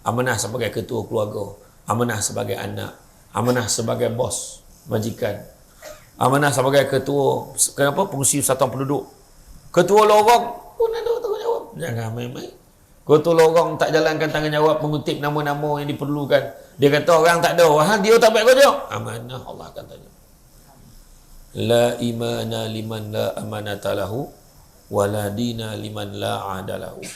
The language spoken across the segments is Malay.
amanah sebagai ketua keluarga, amanah sebagai anak, amanah sebagai bos majikan, amanah sebagai ketua pengurusi satuan penduduk, ketua lorong pun ada tanggungjawab. Jangan main-main. Ketua lorong tak jalankan tanggungjawab mengutip nama-nama yang diperlukan, dia kata orang tak ada, dia tak baik kerja, amanah Allah akan tanya. La imana liman la amanata lahu wala dina liman la adalahu.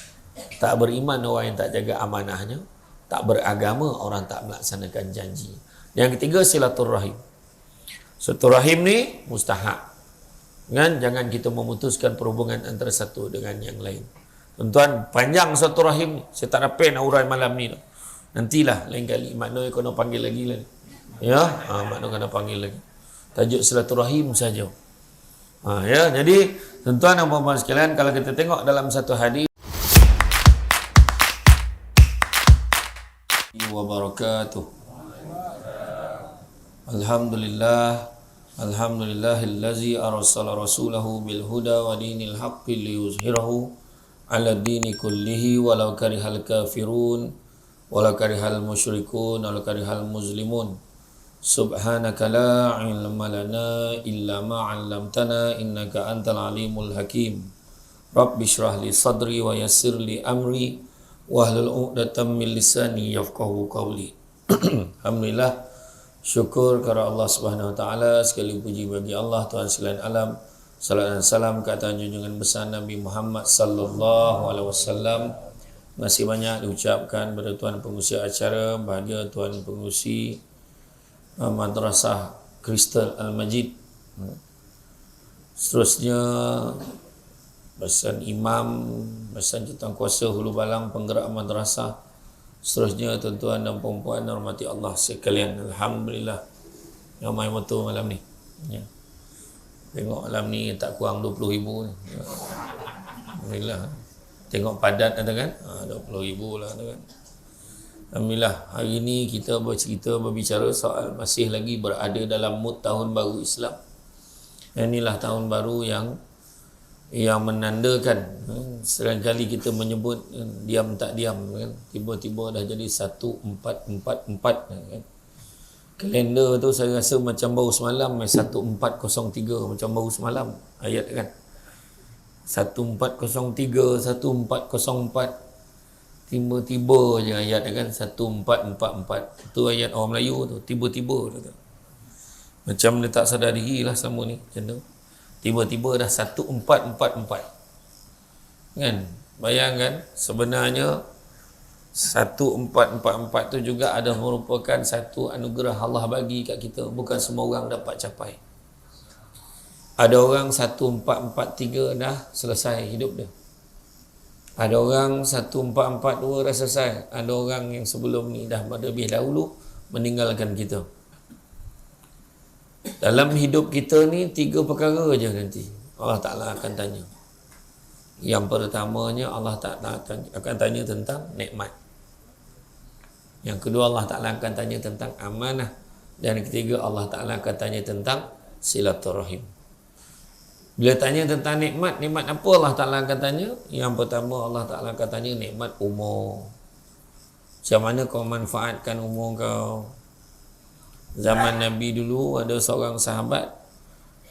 Tak beriman orang yang tak jaga amanahnya, tak beragama orang tak melaksanakan janji. Yang ketiga, silaturrahim. Silaturrahim ni mustahab. Kan? Jangan kita memutuskan perhubungan antara satu dengan yang lain. Tuan-tuan, panjang silaturrahim ni. Saya tak dapat nak urai malam ni. Nantilah lain kali Mak Noi kena panggil lagi lah. Ya, Mak Noi kena panggil lagi. Tajuk silaturrahim saja. Ya, jadi tuan-tuan dan puan-puan sekalian, kalau kita tengok dalam satu hadis wabarakatuh. Alhamdulillah, alhamdulillahillazi arsala rasulahu bil huda wa dinil haqqi liyuzhirahu ala dini kullihi walau karihal kafirun walau karihal musyrikun walau karihal muslimun. Subhanaka la ilma lana illa ma 'allamtana innaka antal alimul hakim. Rabbi shrah li sadri wa yassir li amri wahlul 'uqdatam min lisani yafqahu qawli. Alhamdulillah, syukur kepada Allah Subhanahu wa taala, sekali puji bagi Allah Tuhan sekalian alam. Salam dan salam ke atas junjungan besar Nabi Muhammad sallallahu alaihi wasallam. Masih banyak diucapkan kepada tuan pengurusi acara, bahagia tuan pengurusi Madrasah Kristal Al-Majid. Seterusnya Basan Imam, Basan Jurukuasa Hulu Balang, penggerak madrasah. Seterusnya tuan-tuan dan puan-puan hormati Allah sekalian. Alhamdulillah, ramai motor malam ni. Ya. Tengok malam ni tak kurang 20,000 ni. Ya. Alhamdulillah. Tengok padat ada kan? 20,000 lah ada kan? Alhamdulillah, hari ini kita berbicara soal masih lagi berada dalam mood tahun baru Islam. Inilah tahun baru yang menandakan, seringkali kita menyebut diam tak diam kan? Tiba-tiba dah jadi 1444 kan? Kalender tu saya rasa macam baru semalam 1403, macam baru semalam ayat kan, 1403 1404, tiba-tiba je ayat kan 1444. Itu ayat orang Melayu tu, tiba-tiba tu. Macam dia tak sadar diri lah sama ni macam tu. Tiba-tiba dah 1444. Kan? Bayangkan sebenarnya 1444 tu juga ada merupakan satu anugerah Allah bagi kat kita. Bukan semua orang dapat capai. Ada orang 1443 dah selesai hidup dia. Ada orang 1442 dah selesai. Ada orang yang sebelum ni dah lebih dahulu meninggalkan kita. Dalam hidup kita ni 3 perkara je nanti Allah Ta'ala akan tanya. Yang pertamanya Allah Ta'ala akan tanya tentang nikmat. Yang kedua Allah Ta'ala akan tanya tentang amanah. Dan yang ketiga Allah Ta'ala akan tanya tentang silaturahim. Bila tanya tentang nikmat, nikmat apa Allah Ta'ala akan tanya? Yang pertama Allah Ta'ala akan tanya nikmat umur. Macam mana kau manfaatkan umur kau? Zaman Nabi dulu ada seorang sahabat,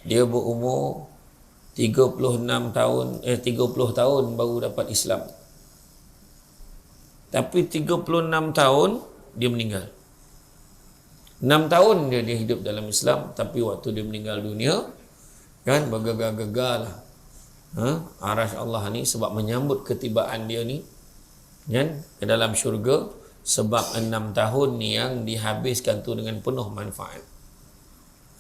dia berumur 36 tahun 30 tahun baru dapat Islam. Tapi 36 tahun dia meninggal. 6 tahun dia hidup dalam Islam, tapi waktu dia meninggal dunia kan bergegar-gegar lah. Arash Allah ni sebab menyambut ketibaan dia ni kan ke dalam syurga, sebab 6 tahun ni yang dihabiskan tu dengan penuh manfaat.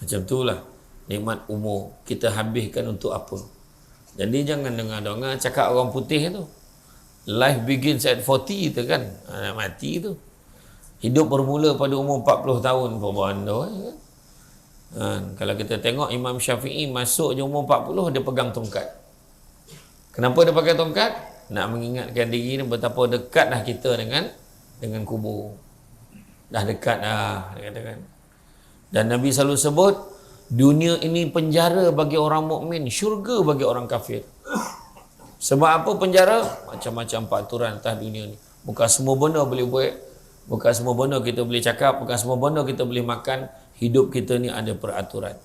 Macam tu lah nikmat umur kita habiskan untuk apa. Jadi jangan dengar-dengar cakap orang putih tu, life begins at 40 tu kan, nak mati tu. Hidup bermula pada umur 40 tahun berbanda kan. Kalau kita tengok Imam Syafi'i masuk je umur 40 dia pegang tongkat. Kenapa dia pakai tongkat? Nak mengingatkan diri ni betapa dekat dah kita dengan kubur. Dah dekat dah dia katakan. Dan Nabi selalu sebut dunia ini penjara bagi orang mukmin, syurga bagi orang kafir. Sebab apa penjara? Macam-macam peraturan atas dunia ni. Bukan semua benda boleh buat, bukan semua benda kita boleh cakap, bukan semua benda kita boleh makan. Hidup kita ni ada peraturan.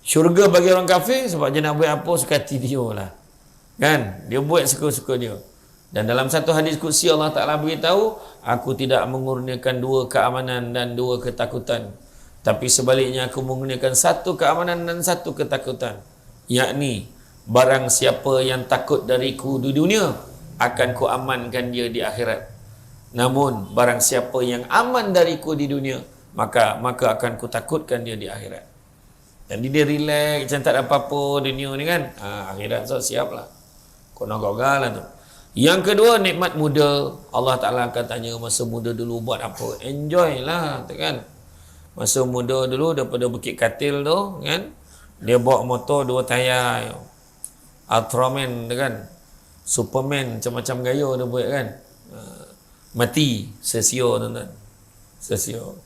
Syurga bagi orang kafir sebab dia nak buat apa suka hati dia lah. Kan? Dia buat suka-suka dia. Dan dalam satu hadis kursi Allah Ta'ala beritahu, aku tidak mengurniakan 2 keamanan dan 2 ketakutan. Tapi sebaliknya aku mengurniakan 1 keamanan dan 1 ketakutan. Yakni, barang siapa yang takut dariku di dunia, akan ku amankan dia di akhirat. Namun, barang siapa yang aman dariku di dunia, maka akan ku takutkan dia di akhirat. Jadi dia relax, macam tak ada apa-apa dunia ni kan. Akhirat so siap lah. Konon-konon lah tu. Yang kedua, nikmat muda. Allah Ta'ala akan tanya, masa muda dulu buat apa? Enjoy lah, kan? Masa muda dulu, daripada Bukit Katil tu, kan? Dia bawa motor 2 tayar. Ultraman, kan? Superman, macam-macam gaya dia buat, kan? Mati, sesio, tuan-tuan. Sesio.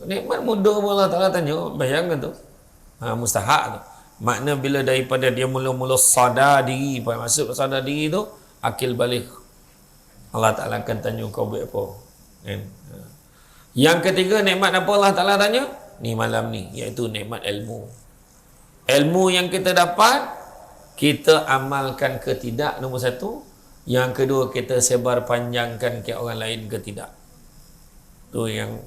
Nikmat muda pun Allah Ta'ala tanya, bayangkan tu. Mustahak tu. Makna bila daripada dia mula-mula sadar diri, maksud sadar diri tu, akil balik. Allah Ta'ala akan tanya kau buat apa. Kan? Yang ketiga, nikmat apa Allah Ta'ala tanya? Ni malam ni, iaitu nikmat ilmu. Ilmu yang kita dapat, kita amalkan ke tidak, nombor 1. Yang kedua, kita sebar panjangkan ke orang lain ke tidak. Tu yang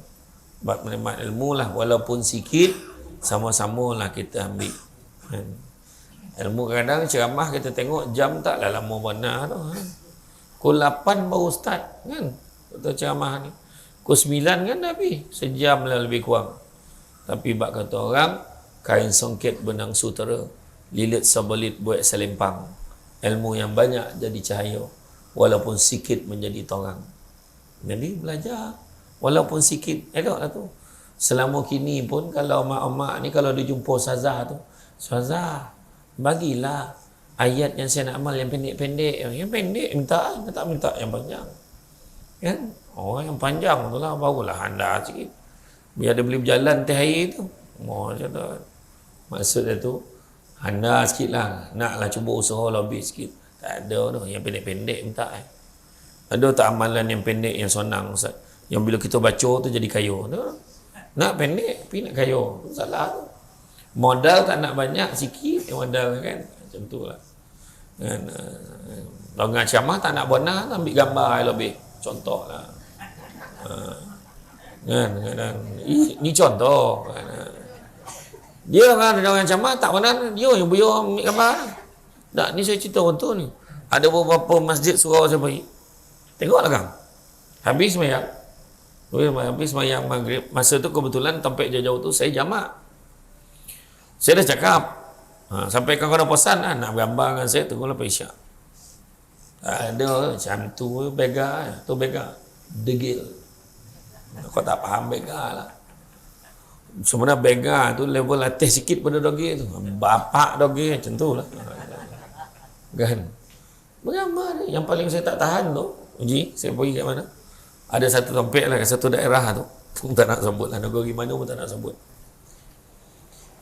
bab nikmat ilmu lah. Walaupun sikit, sama-sama lah kita ambil. Ilmu kadang ceramah kita tengok jam taklah lama benar tu. Pukul 8 baru start, kan? Kita ceramah ni. Pukul 9 kan dah habis. Sejam lah lebih kurang. Tapi bak kata orang, kain songket benang sutera, lilit sabelit buat selempang. Ilmu yang banyak jadi cahaya, walaupun sikit menjadi torang. Jadi belajar walaupun sikit, eloklah tu. Selama kini pun kalau mak-mak ni kalau dia jumpa ustazah tu, ustazah bagilah ayat yang saya nak amal yang pendek-pendek. Yang pendek minta, tak minta yang panjang. Kan? Yang panjang tu lah barulah anda sikit. Biar dia boleh berjalan teh hari tu. Macam tu. Maksud dia tu, anda sikit lah. Naklah cuba usaha lebih sikit. Tak ada tu. Yang pendek-pendek minta. Ada tak amalan yang pendek yang senang, Ustaz? Yang bila kita baca tu jadi kaya. Nak pendek, tapi nak kaya. Salah tu. Modal tak nak banyak, sikit modal kan. Macam tu lah. Kan, dengan ceramah tak nak benar, ambil gambar lebih. Contoh lah. Kan, ni contoh. Kan. Dia kan dengan ceramah tak benar, dia yang beliau ambil gambar. Tak, ni saya cerita betul ni. Ada beberapa masjid surau saya pergi. Tengoklah kan. Habis semayang. Habis semayang maghrib. Masa tu kebetulan tempat jauh-jauh tu saya jamak. Saya dah cakap. Sampaikan kau dah pesan lah, nak gambar dengan saya, tunggulah Isyak. Tak ada macam tu bega. Tu bega. Degil. Kau tak faham bega lah. Sebenarnya bega tu level atas sikit pada dogi tu. Bapak dogi macam tu lah. Kan? Bergambar ni. Yang paling saya tak tahan tu, Uji, saya pergi kat mana? Ada satu tempat lah, kat satu daerah tu. Tak nak sebut lah. Negeri mana pun tak nak sebut.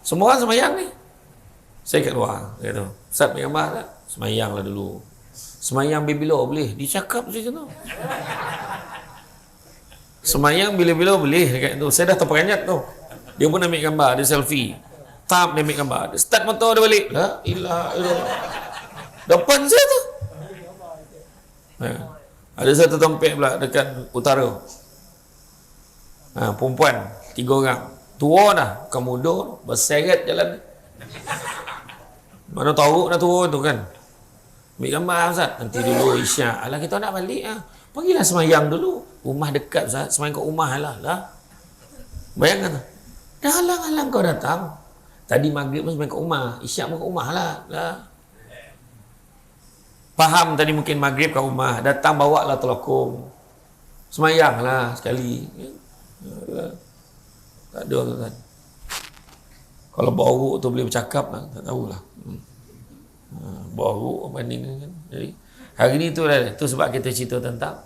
Semua orang semayang ni. Saya kat luar. Kata, Ustaz ambil gambar tak? Semayang lah dulu. Semayang bila boleh? Dicakap macam tu. Semayang bila-bila boleh. Dekat tu. Saya dah terperanjat tu. Dia pun ambil gambar. Dia selfie. Tap dia ambil gambar. Dia start motor dia balik. La ilah. Depan saya tu. Ada satu tempat pula dekat utara. Perempuan 3 orang. Tua dah, bukan muda, berseret jalan. Mana tahu nak tua tu kan. Ambil gambar Ustaz. Nanti dulu Isyak. Alah kita nak balik lah. Pergilah semayang dulu. Rumah dekat Ustaz. Semayang kat rumah lah. Bayangkan tu. Dah halang-halang kau datang. Tadi maghrib pun semayang kat rumah. Isyak pun kat rumah lah. Faham tadi mungkin maghrib kat rumah. Datang bawa lah telokong. Semayang lah sekali. Tak ada tu kan. Kalau baru tu boleh bercakap lah. Tak tahulah. Baru banding kan. Jadi hari ni tu lah. Tu sebab kita cerita tentang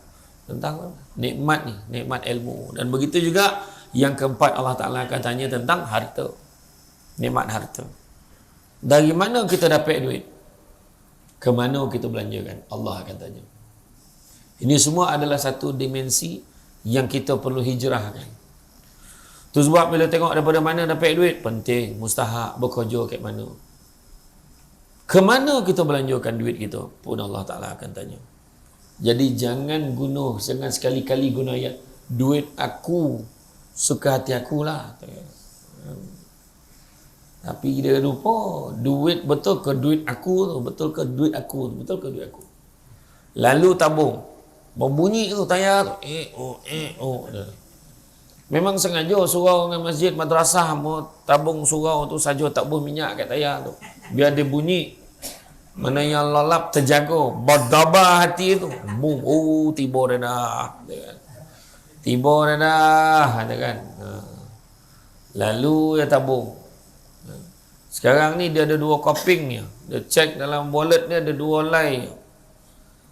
nikmat ni. Nikmat ilmu. Dan begitu juga yang keempat Allah Ta'ala akan tanya tentang harta. Nikmat harta. Dari mana kita dapat duit? Ke mana kita belanjakan? Allah akan tanya. Ini semua adalah satu dimensi yang kita perlu hijrahkan. Tu sebab bila tengok daripada mana dapat duit, penting, mustahak, bekerja kat mana. Ke mana kita belanjakan duit kita pun Allah Ta'ala akan tanya. Jadi jangan sekali-kali guna ayat, duit aku, suka hati akulah. Tapi dia lupa, duit betul ke duit aku tu, betul ke duit aku tu, betul ke duit aku. Lalu tabung, berbunyi tu tayar tu, memang sengaja surau dengan masjid madrasah mau tabung surau tu saja tak buh minyak kat tayar tu, biar dia bunyi. Mana yang lalap terjaga, berdabah hati tu, boom, tiba dah, tiba dah, kan. Lalu dia tabung. Sekarang ni dia ada 2 kopingnya. Dia cek dalam wallet dia ada 2 lay.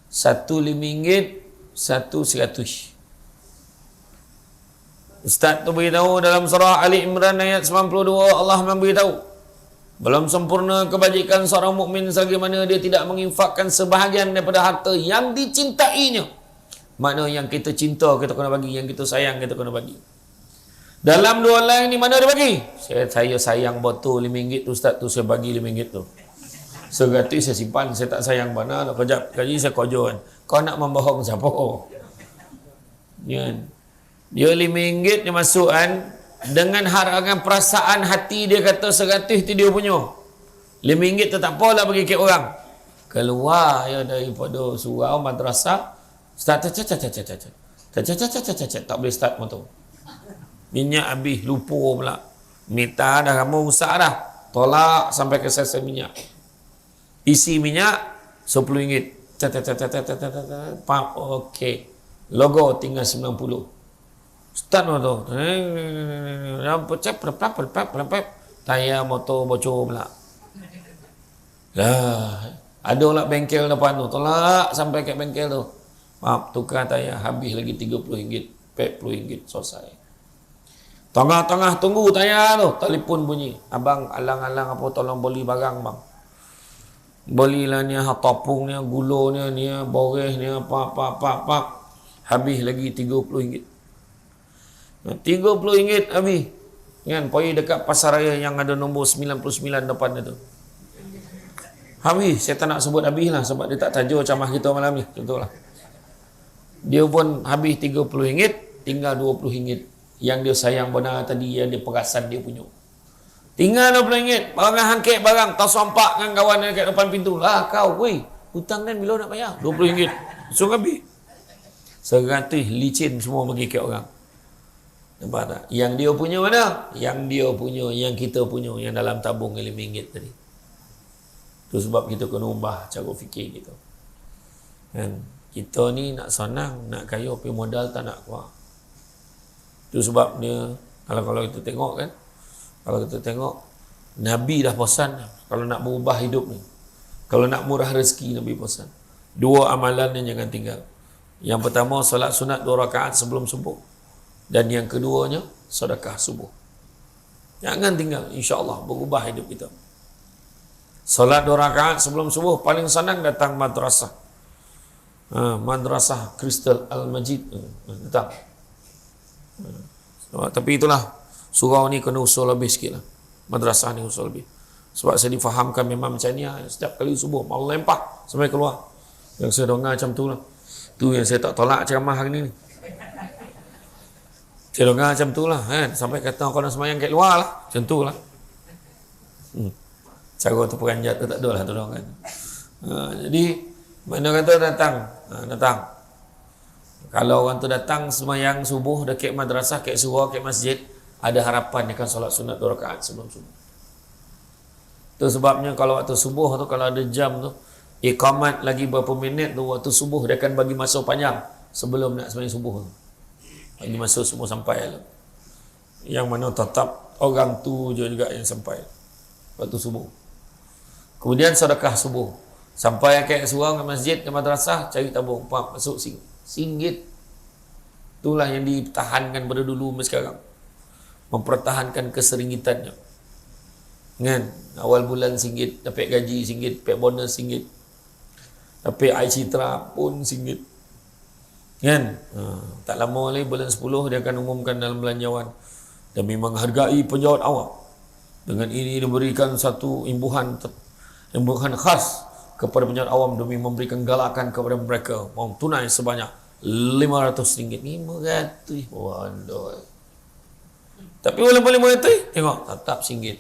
Satu RM5, satu RM100. Ustaz tu beritahu dalam surah Ali Imran ayat 92, Allah memberitahu, belum sempurna kebajikan seorang mukmin selagi mana dia tidak menginfakkan sebahagian daripada harta yang dicintainya. Mana yang kita cinta kita kena bagi, yang kita sayang kita kena bagi. Dalam 2 lain ni mana dia bagi? Saya sayang botol RM5 tu Ustaz tu, saya bagi RM5 tu. Segratis saya simpan, saya tak sayang mana nak kejap gaji saya kojoan. Kau nak membohong siapa? Dia RM5 dia masuk kan, dengan harga perasaan hati dia kata RM100 tu dia punya. RM5 tu tak apalah bagi ke orang. Keluar ya daripada surau madrasah, start tak boleh start motor. Minyak habis, lupa pula. Meter dah kamu rusak dah. Tolak sampai ke selesai minyak. Isi minyak RM10. Okey. Logo tinggal 90. Start motor. Tayar motor bocor pula. Lah, ada lah bengkel depan tu. Tolak sampai ke bengkel tu. Maaf, tukar tayar habis lagi RM30. RM40 selesai. Tengah-tengah tunggu tayar tu, telefon bunyi. Abang alang-alang apa tolong beli barang bang. Belilah ni topung ni, gula ni, boreh ni, apa. Habis lagi RM30. RM30 habis. Kan, pergi dekat pasar raya yang ada nombor 99 depan itu. Habis, saya tak nak sebut habis lah sebab dia tak tajuk camah kita malam ni. Contohlah. Dia pun habis RM30, tinggal RM20. Yang dia sayang benar tadi, yang dia perasan dia punya. Tinggal RM20. Barang hangkit barang, tak sompak dengan kawan dekat depan pintu. Lah kau, weh, hutang kan bila nak bayar? RM20. So habis. 100 licin semua bagi ke orang. Nampak tak? Yang dia punya mana? Yang dia punya, yang kita punya, yang dalam tabung RM5 tadi. Itu sebab kita kena ubah cara fikir kita. Kan? Kita ni nak senang, nak kaya, tapi modal tak nak kuat. Itu sebabnya kalau kita tengok kan, kalau kita tengok Nabi dah pesan kalau nak berubah hidup ni, kalau nak murah rezeki, Nabi pesan 2 amalan yang jangan tinggal. Yang pertama solat sunat 2 rakaat sebelum subuh, dan yang keduanya sedekah subuh. Jangan tinggal, insya-Allah berubah hidup kita. Solat 2 rakaat sebelum subuh, paling senang datang madrasah. Madrasah Kristal Al-Majid datang. Tapi itulah, surau ni kena usul lebih sikit lah. Madrasah ni usul lebih. Sebab saya difahamkan memang macam ni lah. Setiap kali subuh malah lempah sampai keluar. Yang saya dengar macam tu lah. Tu yang saya tak tolak ceramah hari ni. Saya dengar macam tu lah kan? Sampai kata kau nak semayang kat luar lah. Macam tu lah. Cara tu peranjat tu tak ada lah tu orang kan. Jadi mana kata datang. Datang. Kalau orang tu datang semayang subuh dekat madrasah, kat surau, kat masjid, ada harapan dia akan solat sunat 2 rakaat sebelum subuh. Itu sebabnya kalau waktu subuh tu, kalau ada jam tu, iqamat lagi berapa minit tu, waktu subuh dia akan bagi masa panjang sebelum nak semayang subuh tu. Bagi masa subuh sampai tu. Yang mana tetap orang tu je juga yang sampai waktu subuh. Kemudian sedekah subuh. Sampai kat surau, kat masjid, kat madrasah, cari tabung, masuk RM1. Itulah yang ditahankan pada dulu sampai sekarang. Mempertahankan keseringitannya. Kan? Awal bulan RM1, dapat gaji RM1, dapat bonus RM1. Dapat air citra pun RM1. Kan? Tak lama lagi bulan 10 dia akan umumkan dalam belanjawan demi menghargai penjawat awam. Dengan ini diberikan satu imbuhan khas kepada penjawat awam demi memberikan galakan kepada mereka mau tunai sebanyak RM500. 500. Waduh. Tapi walaupun 500, tengok tetap RM1.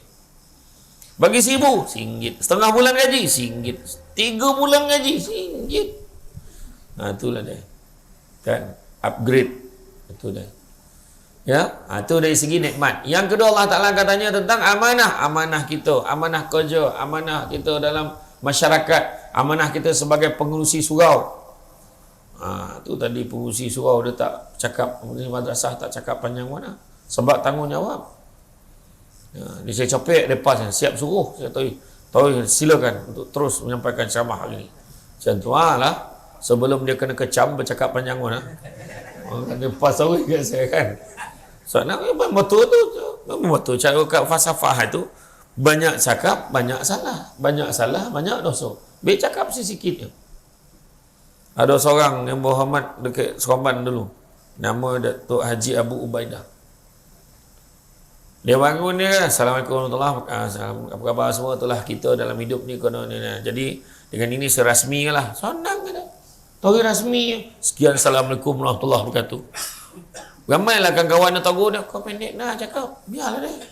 Bagi RM1,000, setengah bulan gaji RM1, 3 bulan gaji RM1. Itulah dia. Kan? Upgrade. Itu dia. Ya, itu dari segi nikmat. Yang kedua, Allah Ta'ala katanya tentang amanah. Amanah kita, amanah kerja, amanah kita dalam masyarakat, amanah kita sebagai pengurusi surau. Itu tadi pengurusi surau dia tak cakap, madrasah tak cakap panjang mana. Sebab tanggungjawab. Dia saya capek, lepas siap suruh. Saya tahu silakan untuk terus menyampaikan ceramah hari ini. Macam tu lah. Sebelum dia kena kecam bercakap panjang mana. Lepas tahu kat saya kan. Soalnya memang betul tu. Memang betul. Cara kat falsafah itu banyak cakap, banyak salah. Banyak salah, banyak dosa. Biar cakap sikit je. Ada seorang yang berhormat dekat Seremban dulu. Nama Datuk Haji Abu Ubaidah. Dia bangun dia, Assalamualaikum warahmatullahi wabarakatuh. Apa khabar semua? Itulah kita dalam hidup ni. Jadi dengan ini serasmi lah. Senang kan? Tahu rasmi. Sekian Assalamualaikum warahmatullahi wabarakatuh. Ramailah kawan-kawan yang tahu dia. Kau pendek nak cakap. Biarlah dia.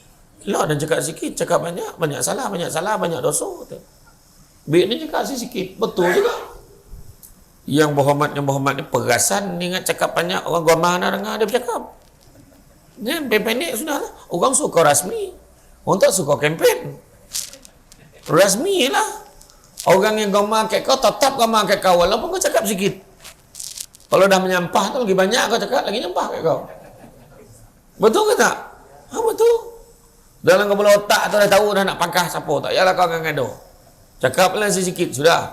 Elok dan cakap sikit, cakap banyak. Banyak salah, banyak dosa. Biar dia cakap sikit. Betul juga. Yang berhormat ni perasan ni ingat cakap banyak. Orang gomah nak dengar dia bercakap. Ni pendek sudah lah. Orang suka rasmi. Orang tak suka kempen. Rasmi lah. Orang yang kau makan kau tetap kau makan kau walaupun kau cakap sikit. Kalau dah menyampah tu lagi banyak kau cakap lagi nyampah kat kau. Betul ke tak? Betul. Dalam kepala otak tu dah tahu dah nak pangkah siapa tak. Yalah kau ngado. Cakaplah sikit sudah.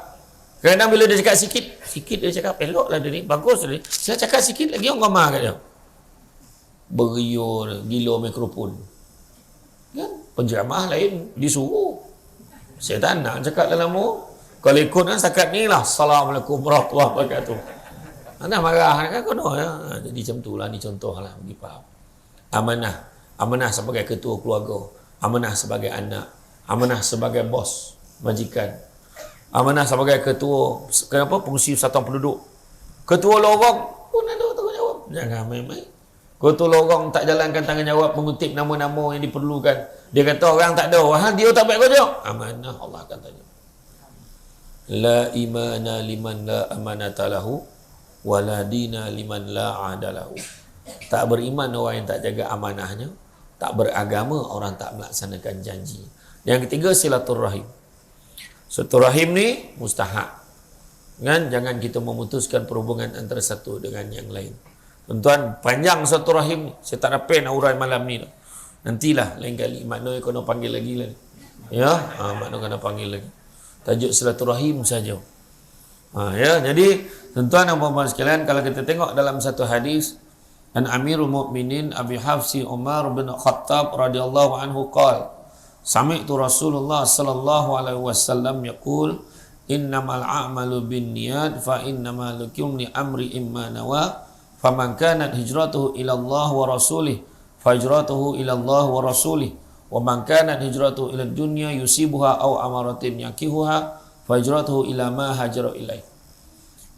Kadang bila dia cakap sikit dia cakap eloklah dia ni, bagus dia ni. Saya cakap sikit lagi orang gomah kat dia. Beriur gila mikrofon. Kan? Penceramah lain disuruh. Saya tak nak cakap dalam mu. Kalau ikut kan setakat ni lah. Assalamualaikum warahmatullahi wabarakatuh. Anda marah kan kono ya. Jadi macam tu lah. Ni contoh lah. Bagi faham. Amanah. Amanah sebagai ketua keluarga. Amanah sebagai anak. Amanah sebagai bos. Majikan. Amanah sebagai ketua. Kenapa? Pengurusi satuan penduduk. Ketua lorong pun ada tanggungjawab. Jangan main-main. Ketua lorong tak jalankan tanggungjawab mengutip nama-nama yang diperlukan. Dia kata orang tak ada. Dia tak baik kerja. Amanah Allah akan tanya. La imana liman la amanata lahu wa la dina liman la adalahu. Tak beriman orang yang tak jaga amanahnya. Tak beragama orang tak melaksanakan janji. Yang ketiga silaturrahim. Silaturrahim ni mustahak. Kan? Jangan kita memutuskan perhubungan antara satu dengan yang lain. Tuan-tuan, panjang satu rahim ni. Saya tak dapat nak urai malam ni. Nantilah lain kali. Maknanya kena panggil lagi lah. Ya? Maknanya kena panggil lagi. Tajuk silaturahim saja. Ya, jadi tuan-tuan dan puan-puan sekalian, kalau kita tengok dalam satu hadis, an Amirul Mukminin Abi Hafsi Umar bin Khattab radhiyallahu anhu qala, sami'tu Rasulullah sallallahu alaihi wasallam yaqul, innamal a'malu binniyat fa innamal likulli amri imma nawa. Faman kanat hijratuhu ila Allah wa rasulih fahijratuhu ila Allah wa rasulih wa man kanat hijratuhu ila dunya yusibuha aw amaratin yakihuha fahijratuhu ila ma hajara ilaih.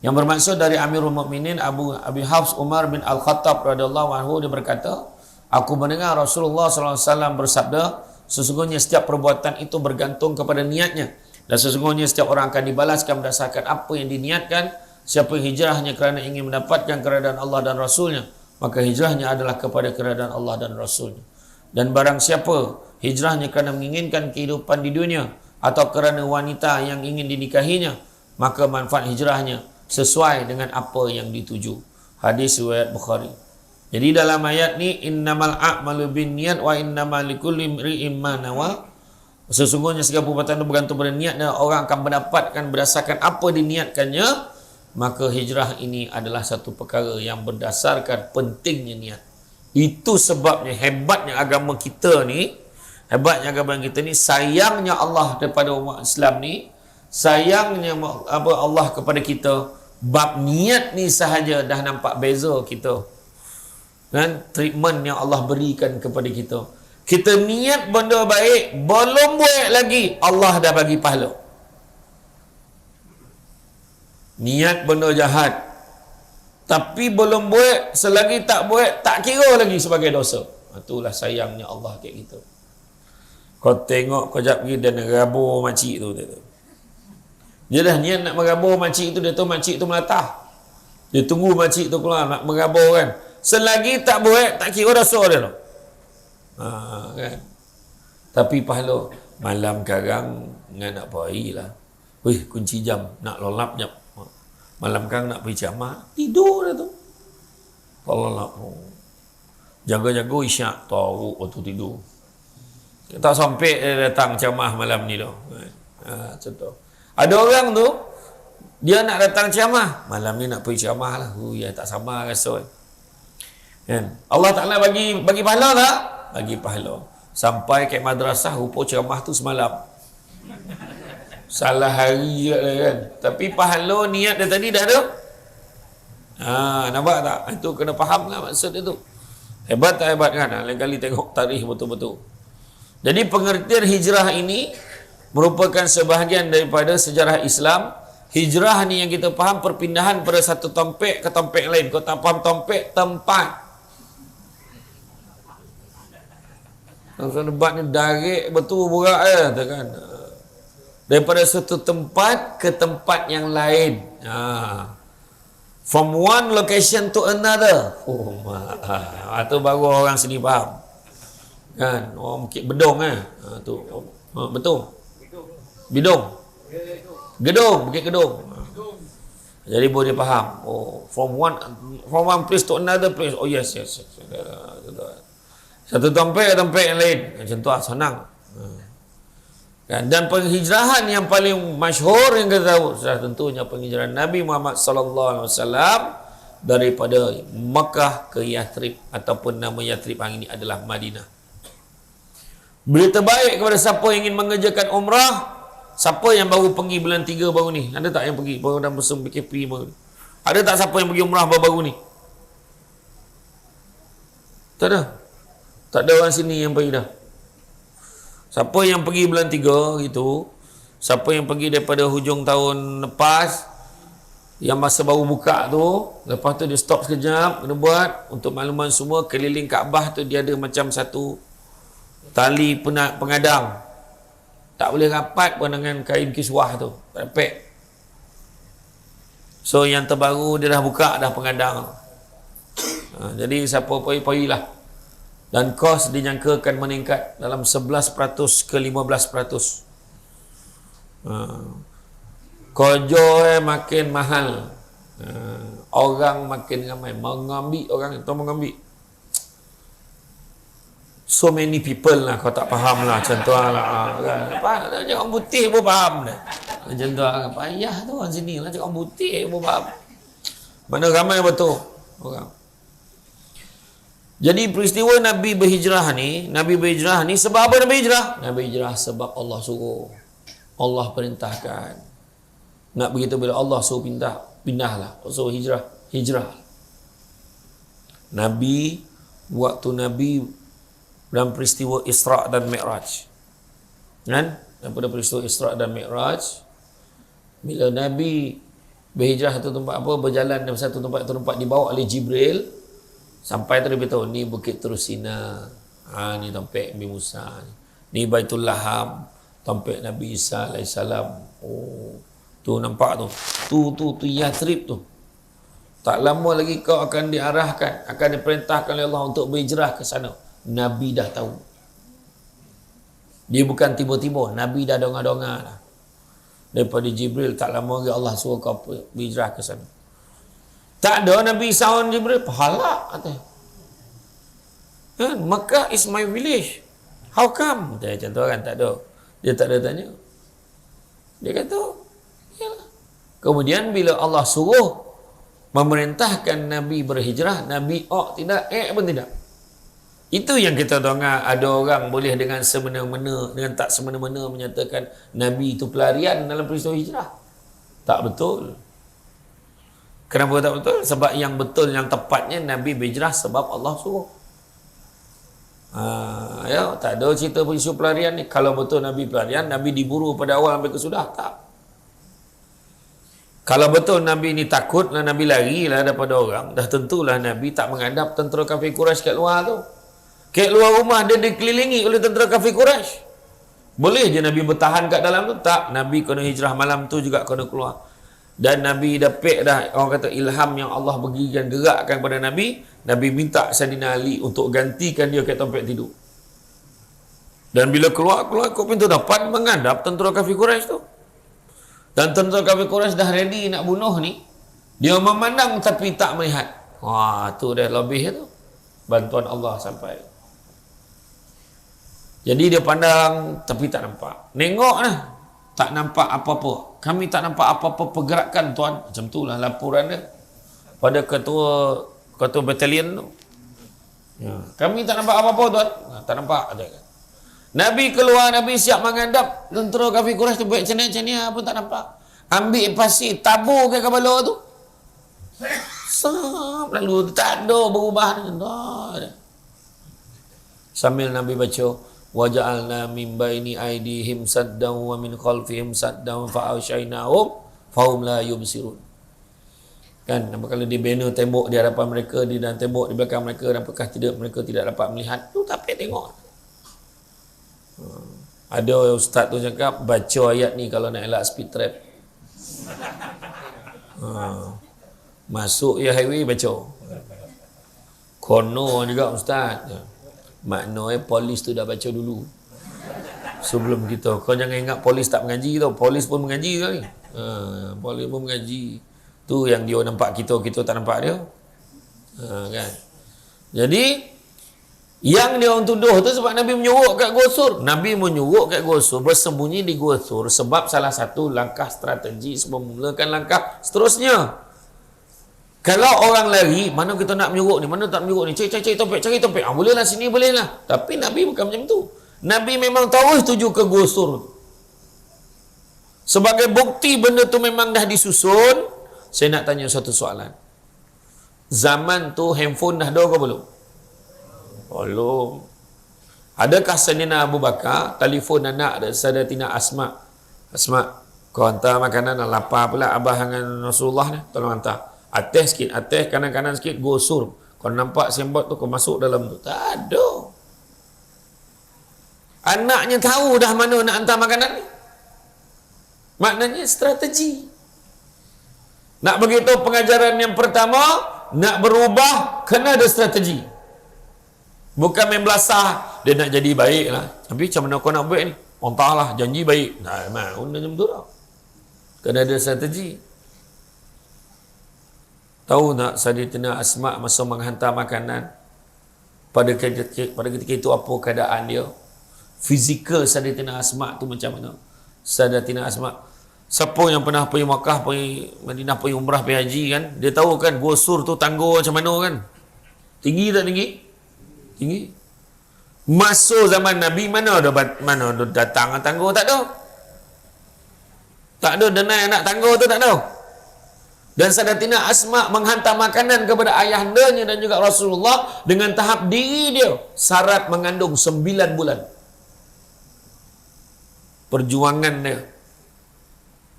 Yang bermaksud dari Amirul Mukminin Abi Hafs Umar bin Al-Khattab radhiyallahu anhu, dia berkata, aku mendengar Rasulullah sallallahu alaihi wasallam bersabda, sesungguhnya setiap perbuatan itu bergantung kepada niatnya, dan sesungguhnya setiap orang akan dibalaskan berdasarkan apa yang diniatkan. Siapa yang hijrahnya kerana ingin mendapatkan keredaan Allah dan Rasulnya, maka hijrahnya adalah kepada keredaan Allah dan Rasulnya. Dan barang siapa hijrahnya kerana menginginkan kehidupan di dunia atau kerana wanita yang ingin dinikahinya, maka manfaat hijrahnya sesuai dengan apa yang dituju. Hadis riwayat Bukhari. Jadi dalam ayat ni, innamal a'malu binniyat wa innamal likulli imri'in ma nawa. Sesungguhnya segala perbuatan itu bergantung pada niat dan orang akan mendapatkan berdasarkan apa diniatkannya. Maka hijrah ini adalah satu perkara yang berdasarkan pentingnya niat. Itu sebabnya hebatnya agama kita ni, sayangnya Allah daripada umat Islam ni, sayangnya Allah kepada kita, Bab niat ni sahaja dah nampak beza kita. Kan? Treatment yang Allah berikan kepada kita. Kita niat benda baik, belum buat lagi, Allah dah bagi pahala. Niat benda jahat, tapi belum buat, selagi tak buat, tak kira lagi sebagai dosa. Itulah sayangnya Allah kayak gitu. Kau tengok, kau jap pergi dan rabur makcik tu. Dia dah niat nak merabur makcik tu, dia tahu makcik tu melatah. Dia tunggu makcik tu keluar nak merabur kan. Selagi tak buat, tak kira dosa dia tu. Kan? Tapi pahala malam karang dengan nak pergi lah. Wih, kunci jam, nak lolap jam. Malam karang nak pergi ceramah, tidur dah tu. Tak lolap. Jaga-jaga isyak, tahu waktu tidur. Tak sampai dia datang ceramah malam ni tu. Contoh. Ada orang tu, dia nak datang ceramah, malam ni nak pergi ceramah lah. Ya tak sama rasa. Kan? Allah Ta'ala bagi pahala tak? Bagi pahala. Sampai ke madrasah, rupa ceramah tu semalam. Salah hari kan. Tapi pahala niat dia tadi dah ada. Nampak tak? Itu kena faham lah maksud dia tu. Hebat tak hebat kan? Lain kali tengok tarikh betul-betul. Jadi pengertian hijrah ini merupakan sebahagian daripada sejarah Islam. Hijrah ni yang kita faham perpindahan pada satu tempat ke tempat lain. Kau tak faham tempat, tempat. Kalau debat ni darik betul berat kan. Daripada satu tempat ke tempat yang lain. From one location to another. Itu baru orang sini faham. Kan, orang Bukit Bedong tu. Betul. Bidong. Gedung, Bukit Gedung. Jadi boleh faham. From one place to another place. Oh yes. Satu tempat ke tempat yang lain. Macam tu senang. Kan? Dan penghijrahan yang paling masyhur yang kita tahu sudah tentunya penghijrahan Nabi Muhammad sallallahu alaihi wasallam daripada Makkah ke Yathrib, ataupun nama Yathrib hari ini adalah Madinah. Berita baik kepada siapa yang ingin mengerjakan umrah. Siapa yang baru pergi bulan 3 baru ni? Ada tak yang pergi baru dalam musim PKP baru ni? Ada tak siapa yang pergi umrah baru-baru ni? Tak ada. Tak ada orang sini yang pergi dah. Siapa yang pergi bulan 3 gitu, siapa yang pergi daripada hujung tahun lepas, yang masa baru buka tu, lepas tu dia stop sekejap, kena buat untuk makluman semua, keliling Kaabah tu dia ada macam satu tali pengadang. Tak boleh rapat pun dengan kain kiswah tu, rapet. So yang terbaru dia dah buka dah pengadang. Jadi siapa pergi-pergilah. Dan kos dinyangkakan meningkat dalam 11% ke 15%. Kojo makin mahal. Orang makin ramai. Mengambil orang itu mengambil. So many people lah, kau tak faham lah. Macam tu lah. Cakap orang putih pun faham dah. Macam tu lah. Payah tu orang sini lah. Cakap orang putih pun faham. Mana ramai betul orang. Jadi peristiwa Nabi berhijrah ni sebab apa Nabi hijrah? Nabi hijrah sebab Allah suruh. Allah perintahkan. Nak begitu bila Allah suruh pindahlah. Suruh hijrah. Nabi, waktu Nabi dalam peristiwa Isra' dan Mi'raj. Kan? Daripada peristiwa Isra' dan Mi'raj, bila Nabi berhijrah satu tempat berjalan dari satu tempat ke tempat dibawa oleh Jibril. Sampai tu dia beritahu, ni Bukit Turusina, ni tempat Nabi Musa, ni Baitul Laham, tempat Nabi Isa alaihissalam. Tu nampak tu Yathrib tu. Tak lama lagi kau akan diarahkan, akan diperintahkan oleh Allah untuk berhijrah ke sana. Nabi dah tahu. Dia bukan tiba-tiba, Nabi dah donga-donga dah. Daripada Jibril, tak lama lagi Allah suruh kau berhijrah ke sana. Tak ada Nabi Sa'un Jibril, pahala kata. Makkah is my village. How come? Macam tu kan, tak ada. Dia tak ada tanya. Dia kata, yalah. Kemudian bila Allah suruh memerintahkan Nabi berhijrah, Nabi tidak, pun tidak. Itu yang kita dengar, ada orang boleh dengan semena-mena, dengan tak semena-mena menyatakan Nabi itu pelarian dalam peristiwa hijrah. Tak betul. Kenapa tak betul? Sebab yang betul, yang tepatnya Nabi berhijrah sebab Allah suruh. Ya, tak ada cerita isu pelarian ni. Kalau betul Nabi pelarian, Nabi diburu pada awal sampai ke sudah, tak. Kalau betul Nabi ni takut, Nabi lari lah daripada orang, dah tentulah Nabi tak menghadap tentera kafir Quraisy kat luar tu. Kat luar rumah dia dikelilingi oleh tentera kafir Quraisy. Boleh je Nabi bertahan kat dalam tu? Tak. Nabi kena hijrah malam tu juga kena keluar. Dan Nabi dapat dah, orang kata ilham yang Allah berikan, gerakkan pada Nabi. Nabi minta Sayyidina Ali untuk gantikan dia kat tempat tidur. Dan bila keluar ke pintu depan menghadap tentera kafir Quraisy tu. Dan tentera kafir Quraisy dah ready nak bunuh ni. Dia memandang tapi tak melihat. Wah, tu dah lebih tu. Bantuan Allah sampai. Jadi dia pandang tapi tak nampak. Nengok lah. Tak nampak apa-apa. Kami tak nampak apa-apa pergerakan, tuan. Macam tu lah laporan dia pada ketua batalion tu. Ya. Kami tak nampak apa-apa, tuan. Tak nampak. Nabi keluar, Nabi siap menghadap tentera kafir Quraisy tu buat cenia-cenia pun tak nampak. Ambil pasir, tabur ke kepala tu. Sap, lalu tak ada berubah. Sambil Nabi baca, waja'alna min baini aidihim saddan wa min khalfihim saddan fa'ashaynahum fahum la yubsirun. Kan, kalau di banner tembok di hadapan mereka, di dalam tembok di belakang mereka, apakah tidak mereka tidak dapat melihat? Tu tapi tengok. Ada ustaz tu cakap baca ayat ni kalau nak elak speed trap. Masuk ya highway baca. Kono juga ustaz. Maknanya polis tu dah baca dulu sebelum kita. Kau jangan ingat polis tak mengaji tau. Polis pun mengaji kali. Polis pun mengaji. Tu yang dia nampak kita tak nampak dia. Kan. Jadi yang dia orang tuduh tu sebab Nabi menyuruh kat Gua Sur. Nabi menyuruh kat Gua Sur bersembunyi di Gua Sur sebab salah satu langkah strategi sebelum memulakan langkah seterusnya. Kalau orang lari, mana kita nak menyuruh ni, mana tak menyuruh ni, cari topik. Bolehlah sini, bolehlah. Tapi Nabi bukan macam tu. Nabi memang terus tuju ke Gua Sur. Sebagai bukti benda tu memang dah disusun, saya nak tanya satu soalan. Zaman tu handphone dah ada ke belum? Belum. Adakah Sayyidina Abu Bakar telefon anak dia Sayyidatina Asma? Asma, kau hantar makanan, lapar pula abah dengan Rasulullah ni, tolong hantar. Atas sikit, atas kanan-kanan sikit, Gua Sur. Kau nampak sembot tu, kau masuk dalam tu. Tak ada. Anaknya tahu dah mana nak hantar makanan ni. Maknanya strategi. Nak begitu pengajaran yang pertama, nak berubah, kena ada strategi. Bukan main belasah, dia nak jadi baik lah. Tapi macam mana kau nak buat ni? Entahlah, janji baik. Nah, macam tu lah. Kena ada strategi. Tahu tak Sayyidatina Asma masa menghantar makanan, pada ketika itu apa keadaan dia? Fizikal Sayyidatina Asma tu macam mana? Sayyidatina Asma, siapa yang pernah pergi Makkah, pergi Madinah, pergi umrah, pergi haji kan, dia tahu kan Gua Sur tu tangga macam mana kan? Tinggi tak tinggi? Tinggi. Masuk zaman Nabi mana ada datang tangga, tak ada. Tak ada denai anak tangga tu, tak ada. Dan Sayyidatina Asma menghantar makanan kepada ayahandanya dan juga Rasulullah dengan tahap diri dia syarat mengandung 9 bulan. Perjuangan dia.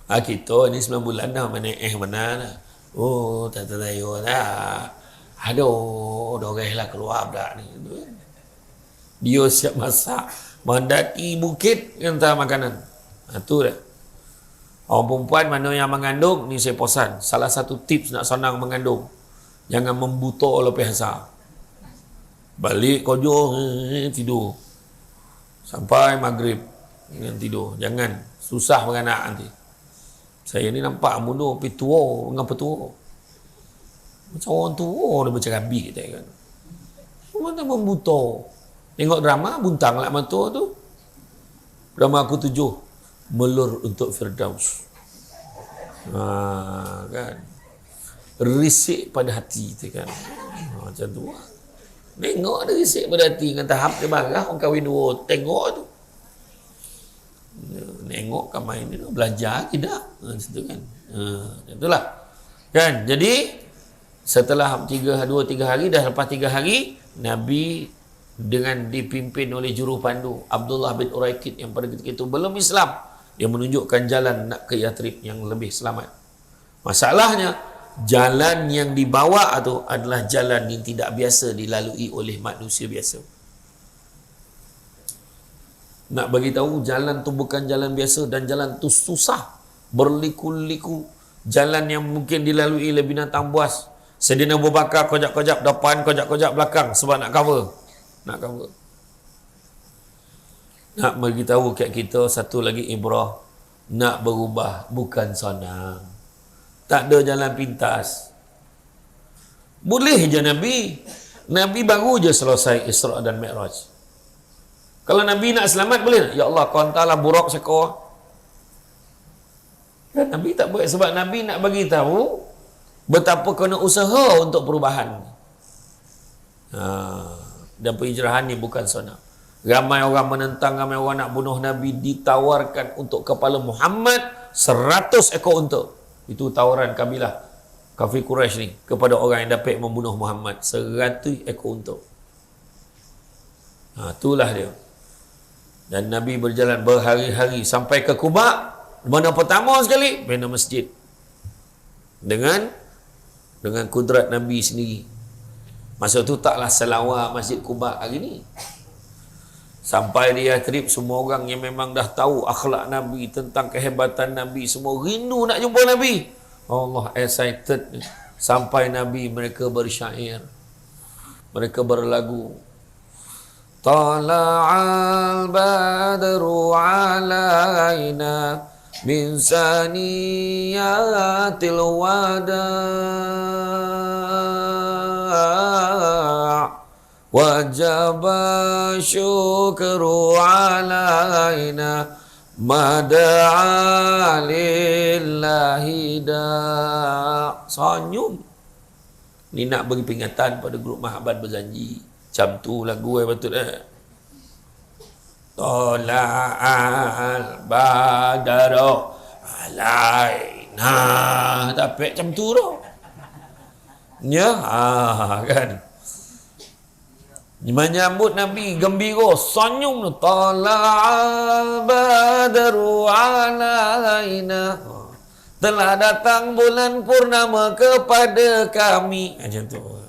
Kita ni 9 bulan dah mana lah. Oh, tak tahu dah. Aduh, dorehlah keluar budak ni. Dia siap masak, mendaki bukit hantar makanan. Tu dah. Orang perempuan mana yang mengandung ni saya pesan. Salah satu tips nak senang mengandung. Jangan membuta lepas hasar. Balik kojo tidur. Sampai maghrib dengan tidur. Jangan susah beranak nanti. Saya ni nampak muda tapi tua dengan petua. Macam orang tua dia bercerabi kita kan. Macam membuta. Tengok drama buntang lah mata tu. Drama aku 7. Melur untuk Firdaus. Kan. Risik pada hati tu kan. Macam tu lah. Tengok ada risik pada hati dengan tahap dia marah orang kahwin 2. Tengok tu. Tengok kan main ni belajar tidak. Macam tu kan. Itulah. Kan? Jadi setelah 2-3 hari, dah lepas 3 hari, Nabi dengan dipimpin oleh jurupandu Abdullah bin Uraikid yang pada ketika itu belum Islam, dia menunjukkan jalan nak ke Yathrib yang lebih selamat. Masalahnya, jalan yang dibawa itu adalah jalan yang tidak biasa dilalui oleh manusia biasa. Nak bagi tahu jalan tu bukan jalan biasa, dan jalan tu susah, berliku-liku, jalan yang mungkin dilalui oleh binatang buas. Sayyidina Abu Bakar kojak-kojak depan, kojak-kojak belakang sebab nak cover. Nak bagi tahu kat kita satu lagi ibrah, nak berubah bukan senang. Tak ada jalan pintas. Boleh je Nabi baru je selesai Isra dan Mi'raj. Kalau Nabi nak selamat boleh. Ya Allah, kau hantarlah buruk seekor. Kan Nabi tak boleh, sebab Nabi nak bagi tahu betapa kena usaha untuk perubahan. Dan penghijrahan ni bukan senang. Ramai orang menentang, ramai orang nak bunuh Nabi, ditawarkan untuk kepala Muhammad 100 ekor unta. Itu tawaran kabilah kafir Quraisy ni kepada orang yang dapat membunuh Muhammad, 100 ekor unta. Itulah dia. Dan Nabi berjalan berhari-hari sampai ke Quba. Mana pertama sekali? Bina masjid. Dengan kudrat Nabi sendiri. Masa tu taklah selawar Masjid Quba hari ni. Sampai di Yathrib, semua orang yang memang dah tahu akhlak Nabi, tentang kehebatan Nabi, semua rindu nak jumpa Nabi. Allah excited. Sampai Nabi, mereka bersyair, mereka berlagu. Tala'al badru alaina min saniyatil wada' wajaba syukru alaina mada'a lillahi da'. Senyum. Ni nak bagi peringatan pada grup Mahabat Berjanji. Macam tu lagu betul Tola'al badaro alaina. Tapi macam tu dah. Ya, kan. Menyambut Nabi gembira, senyum. Tola'al badaro alaina. Telah datang bulan purnama kepada kami. Macam tu.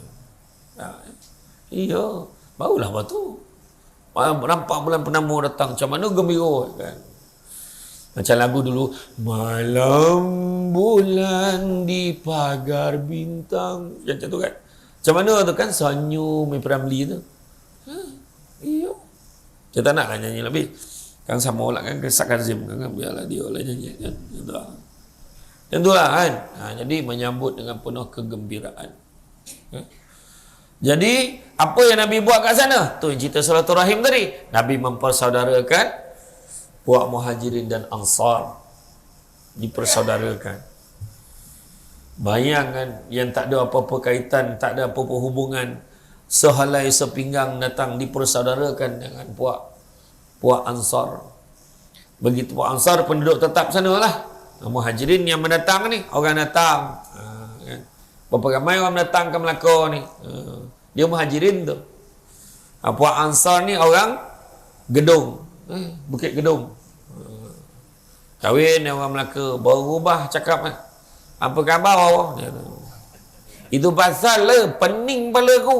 Iya, barulah batu. Nampak bulan purnama datang, macam mana gembira kan. Macam lagu dulu, malam bulan di pagar bintang. Macam tu kan. Macam mana tu kan, senyum Pramli tu. Iya. Saya tak naklah nyanyi lebih. Kan sama lah kan, Kesak Kazim kan, biarlah dia lah nyanyi kan. Macam tu lah kan. Jadi menyambut dengan penuh kegembiraan. Jadi apa yang Nabi buat kat sana? Tu cerita silaturahim tadi. Nabi mempersaudarakan puak Muhajirin dan Ansar, dipersaudarakan. Bayangkan yang tak ada apa-apa kaitan, tak ada apa-apa hubungan, sehelai sepinggang datang dipersaudarakan dengan puak Ansar. Begitu puak Ansar penduduk tetap sana lah. Muhajirin yang mendatang ni, orang datang. Kan? Berapa ramai orang datang ke Melaka ni. Dia Muhajirin tu. Puak Ansar ni orang Gedung. Bukit Gedung. Kahwin orang Melaka. Baru ubah cakap kan. Apa khabar awak? Itu pasal lah pening kepala aku.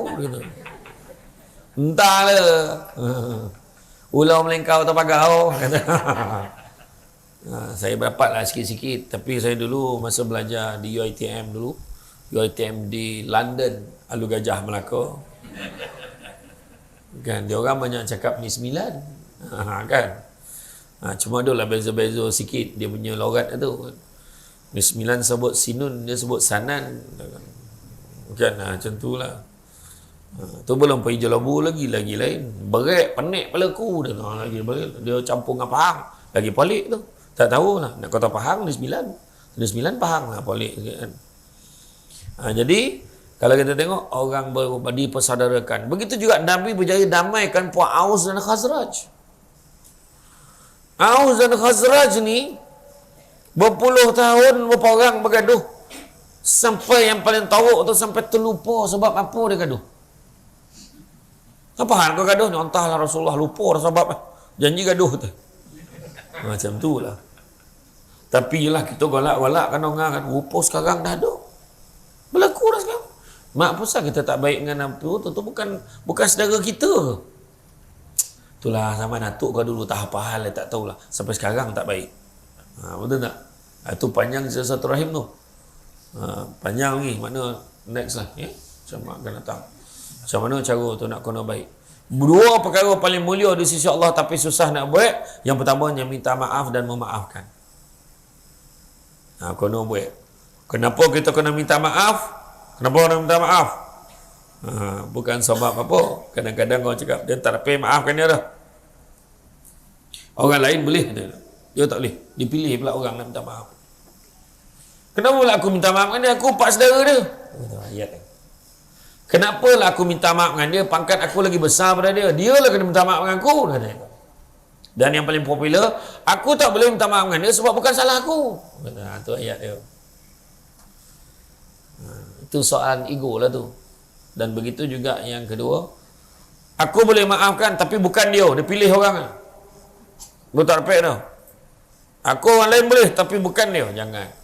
Entahlah. Ulau melengkau atas pagar. Saya berdapatlah sikit-sikit. Tapi saya dulu masa belajar di UiTM dulu. UiTM di London, Alu Gajah, Melaka. Kan dia orang banyak cakap ni 9. Kan. Cuma adalah beza-beza sikit dia punya logat tu. Ni 9 sebut sinun, dia sebut sanan. Kan macam tu lah. Tu belum pergi jelabu lagi lain. Berat, penik kepala aku dia. Lagi berat. Dia campur dengan Pahang. Lagi pelik tu. Tak tahulah. Nak kata Pahang ni 9. Ni 9 Pahang lah pelik kan. Jadi kalau kita tengok orang dipersaudarakan. Begitu juga Nabi berjaya damaikan puak Aus dan Khazraj. Aus dan Khazraj ni berpuluh tahun berapa orang bergaduh. Sampai yang paling teruk tu sampai terlupa sebab apa dia gaduh. Apa hal kau gaduh ni? Entahlah, Rasulullah lupa sebab janji gaduh tu. Macam tu lah. Tapi yelah kita galak-galak kan orang kan. Rupa sekarang dah ada. Berlaku dah sekarang. Mak pasal kita tak baik dengan apa tu bukan saudara kita. Itulah sama Datuk kau dulu tak apa hal tak tahulah. Sampai sekarang tak baik. Betul tak? Itu panjang cerita satu rahim tu. Panjang ni, makna next lah. Macam mak akan datang. Macam mana cara tu nak kena baik. Dua perkara paling mulia di sisi Allah tapi susah nak buat. Yang pertama yang minta maaf dan memaafkan. Kena buat. Kenapa kita kena minta maaf? Kenapa orang minta maaf? Bukan sebab apa. Kadang-kadang orang cakap dia tak dapat maafkan dia dah. Orang lain boleh dia tak boleh. Dipilih pula orang nak minta maaf. Kenapa lah aku minta maaf dengan dia? Aku pak saudara dia. Ayat ni. Kenapa lah aku minta maaf dengan dia? Pangkat aku lagi besar pada dia. Dia lah kena minta maaf dengan aku. Dan yang paling popular, aku tak boleh minta maaf dengan dia sebab bukan salah aku. Itu ayat dia. Itu soalan ego lah tu. Dan begitu juga yang kedua, aku boleh maafkan tapi bukan dia. Dia pilih orang. Lu tak dapat tau. Aku orang lain boleh tapi bukan dia. Jangan.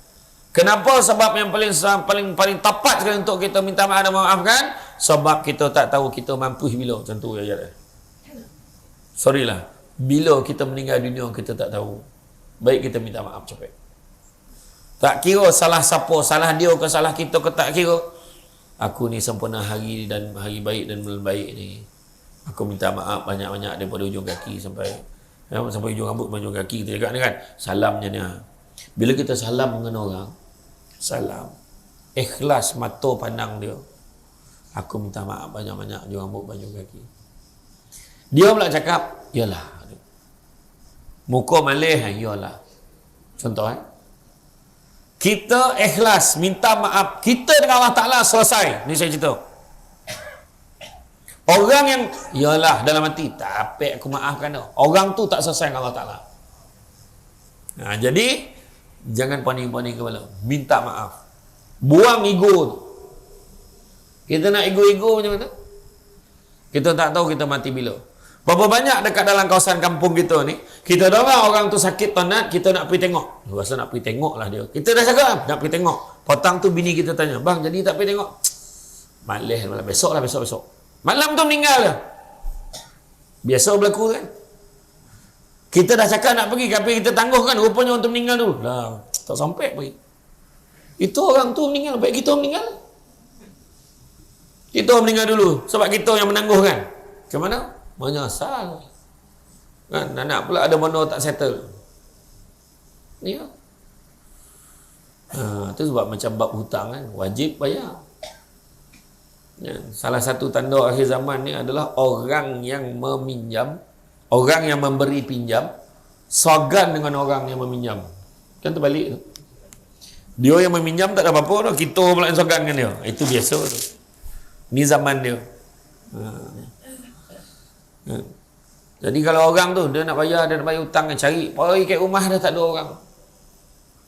Kenapa? Sebab yang paling tepat sekali untuk kita minta maaf dan memaafkan, sebab kita tak tahu kita mampu bila. Macam tu ayat dia. Sorry lah. Bila kita meninggal dunia kita tak tahu. Baik kita minta maaf cepat. Tak kira salah siapa, salah dia ke salah kita ke tak kira. Aku ni sempena hari baik dan bulan baik ni. Aku minta maaf banyak-banyak daripada ujung kaki sampai ujung rambut, ujung kaki kita cakap ni kan. Salamnya ni. Bila kita salam dengan orang, salam. Ikhlas mata pandang dia. Aku minta maaf banyak-banyak ujung rambut, ujung kaki. Dia pula cakap, yalah. Muka malih, yalah. Contoh kita ikhlas minta maaf kita dengan Allah Ta'ala selesai. Ni saya cerita. Orang yang yalah dalam hati tak apa aku maafkan dia. Orang tu tak selesai dengan Allah Ta'ala. Jadi jangan paning-paning kepala. Minta maaf. Buang ego tu. Kita nak ego-ego macam mana? Kita tak tahu kita mati bila. Berapa banyak dekat dalam kawasan kampung kita ni, kita dengar orang tu sakit tonat, kita nak pergi tengok. Rasa nak pergi tengok lah dia. Kita dah cakap nak pergi tengok. Petang tu bini kita tanya, bang jadi tak pergi tengok? Malah besok lah, besok. Malam tu meninggal lah. Biasa berlaku kan. Kita dah cakap nak pergi, tapi kita tangguhkan. Rupanya untuk meninggal dulu. Lah, tak sampai pergi. Itu orang tu meninggal, baik kita meninggal. Kita meninggal dulu. Sebab kita yang menangguhkan. Macam mana? Menyesal. Kan? Anak pula ada benda tak settle. Ya. Itu sebab macam bab hutang kan. Wajib bayar. Ya. Salah satu tanda akhir zaman ni adalah orang yang meminjam, orang yang memberi pinjam, sogan dengan orang yang meminjam. Kan terbalik tu. Dia yang meminjam tak ada apa-apa tu. Kita pula yang sogan dengan dia. Itu biasa tu. Ni zaman dia. Jadi kalau orang tu dia nak bayar hutang, cari pergi kat rumah dah tak ada orang.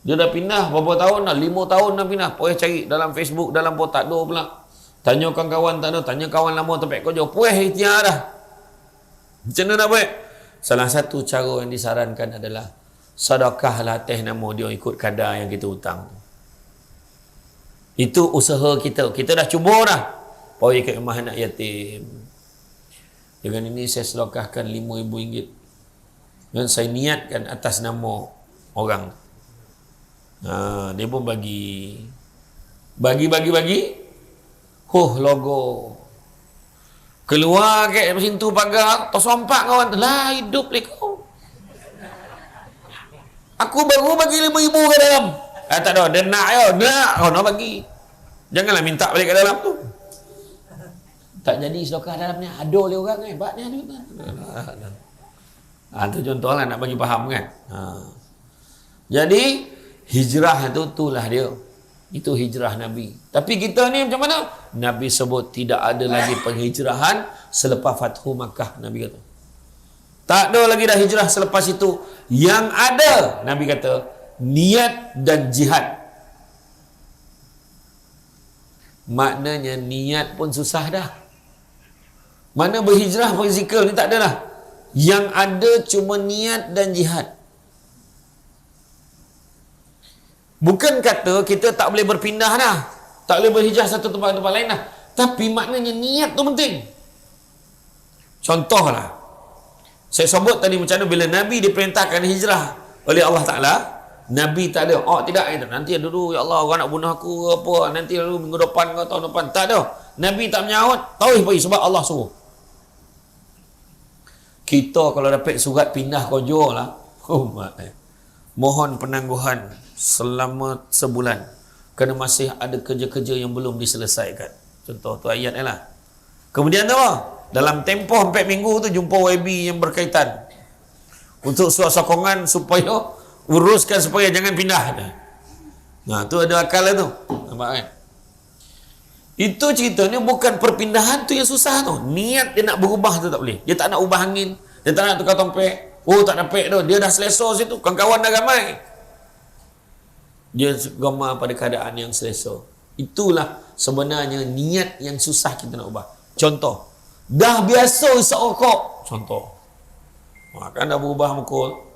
Dia dah pindah berapa tahun dah, 5 tahun dah pindah, pergi cari dalam Facebook, dalam pun tak ada pula. Tanya kawan tak ada, tanya kawan lama tempat kerja, pergi ikhtiar dah. Macam mana nak buat? Salah satu cara yang disarankan adalah sedekahlah atas nama dia ikut kadar yang kita hutang. Itu usaha kita. Kita dah cuba dah. Pergi kat rumah anak yatim. Dengan ini saya sedekahkan RM5,000. Dan saya niatkan atas nama orang. Dia pun bagi. Logo. Keluar kat pintu pagar, tersompak kawan. Lah hidup le kau. Aku baru bagi RM5,000 ke dalam. Tak ada, dia nak ya. Nak bagi. Janganlah minta balik ke dalam tu. Tak jadi sedekah dalam ni. Ada oleh orang kan. Hebat ni ada. Itu contohlah nak bagi faham kan. Jadi hijrah tu itulah dia. Itu hijrah Nabi. Tapi kita ni macam mana? Nabi sebut tidak ada lagi penghijrahan selepas Fathu Makkah. Nabi kata. Tak ada lagi dah hijrah selepas itu. Yang ada, Nabi kata, niat dan jihad. maknanya niat pun susah dah. Mana berhijrah fizikal ni tak ada lah. Yang ada cuma niat dan jihad. Bukan kata kita tak boleh berpindah dah, tak boleh berhijrah satu tempat ke tempat lain dah, tapi maknanya niat tu penting. Contohlah, saya sebut tadi macam mana bila Nabi diperintahkan hijrah oleh Allah Ta'ala, Nabi tak ada, oh tidak, nanti dulu ya Allah orang nak bunuh aku apa, nanti dulu minggu depan ke tahun depan, tak ada. Nabi tak menyahut, tahu pergi sebab Allah suruh. Kita kalau dapat surat pindah kojor lah, mohon penangguhan selama sebulan kerana masih ada kerja-kerja yang belum diselesaikan. Contoh tu ayat ni lah. Kemudian tu apa? Dalam tempoh 4 minggu tu jumpa YB yang berkaitan untuk sokongan supaya uruskan supaya jangan pindah. Nah, tu ada akal lah tu. Nampak kan? Itu ceritanya bukan perpindahan tu yang susah tu. Niat dia nak berubah tu tak boleh. Dia tak nak ubah angin. Dia tak nak tukar tompek. Oh, tak dapat tu. Dia dah selesa situ. Kawan-kawan dah ramai. Dia gemar pada keadaan yang selesa. Itulah sebenarnya niat yang susah kita nak ubah. Contoh, dah biasa isap rokok. Contoh. Kan dah berubah mukul.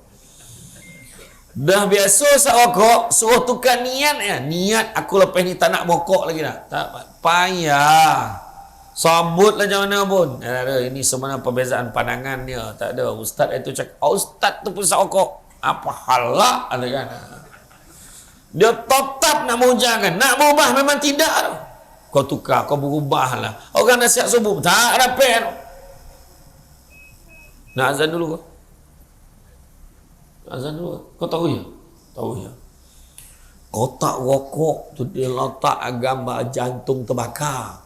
Dah biasa isap rokok, suruh tukar niat ya. Niat aku lepas ni tak nak rokok lagi dah. Tak payah. Sambutlah macam mana pun. Ini sebenarnya perbezaan pandangan dia. Tak ada. Ustaz itu cakap, ustaz tu pun isap rokok. Apa halak ada kan? Dia tetap nak menghujahkan. Nak berubah memang tidak. Kau tukar, kau berubah lah. Orang dah siap subuh. Tak dapat. Nak azan dulu kau? Azan dulu. Kau tahu ya? Tahu ya. Kotak rokok tu dia letak gambar jantung terbakar.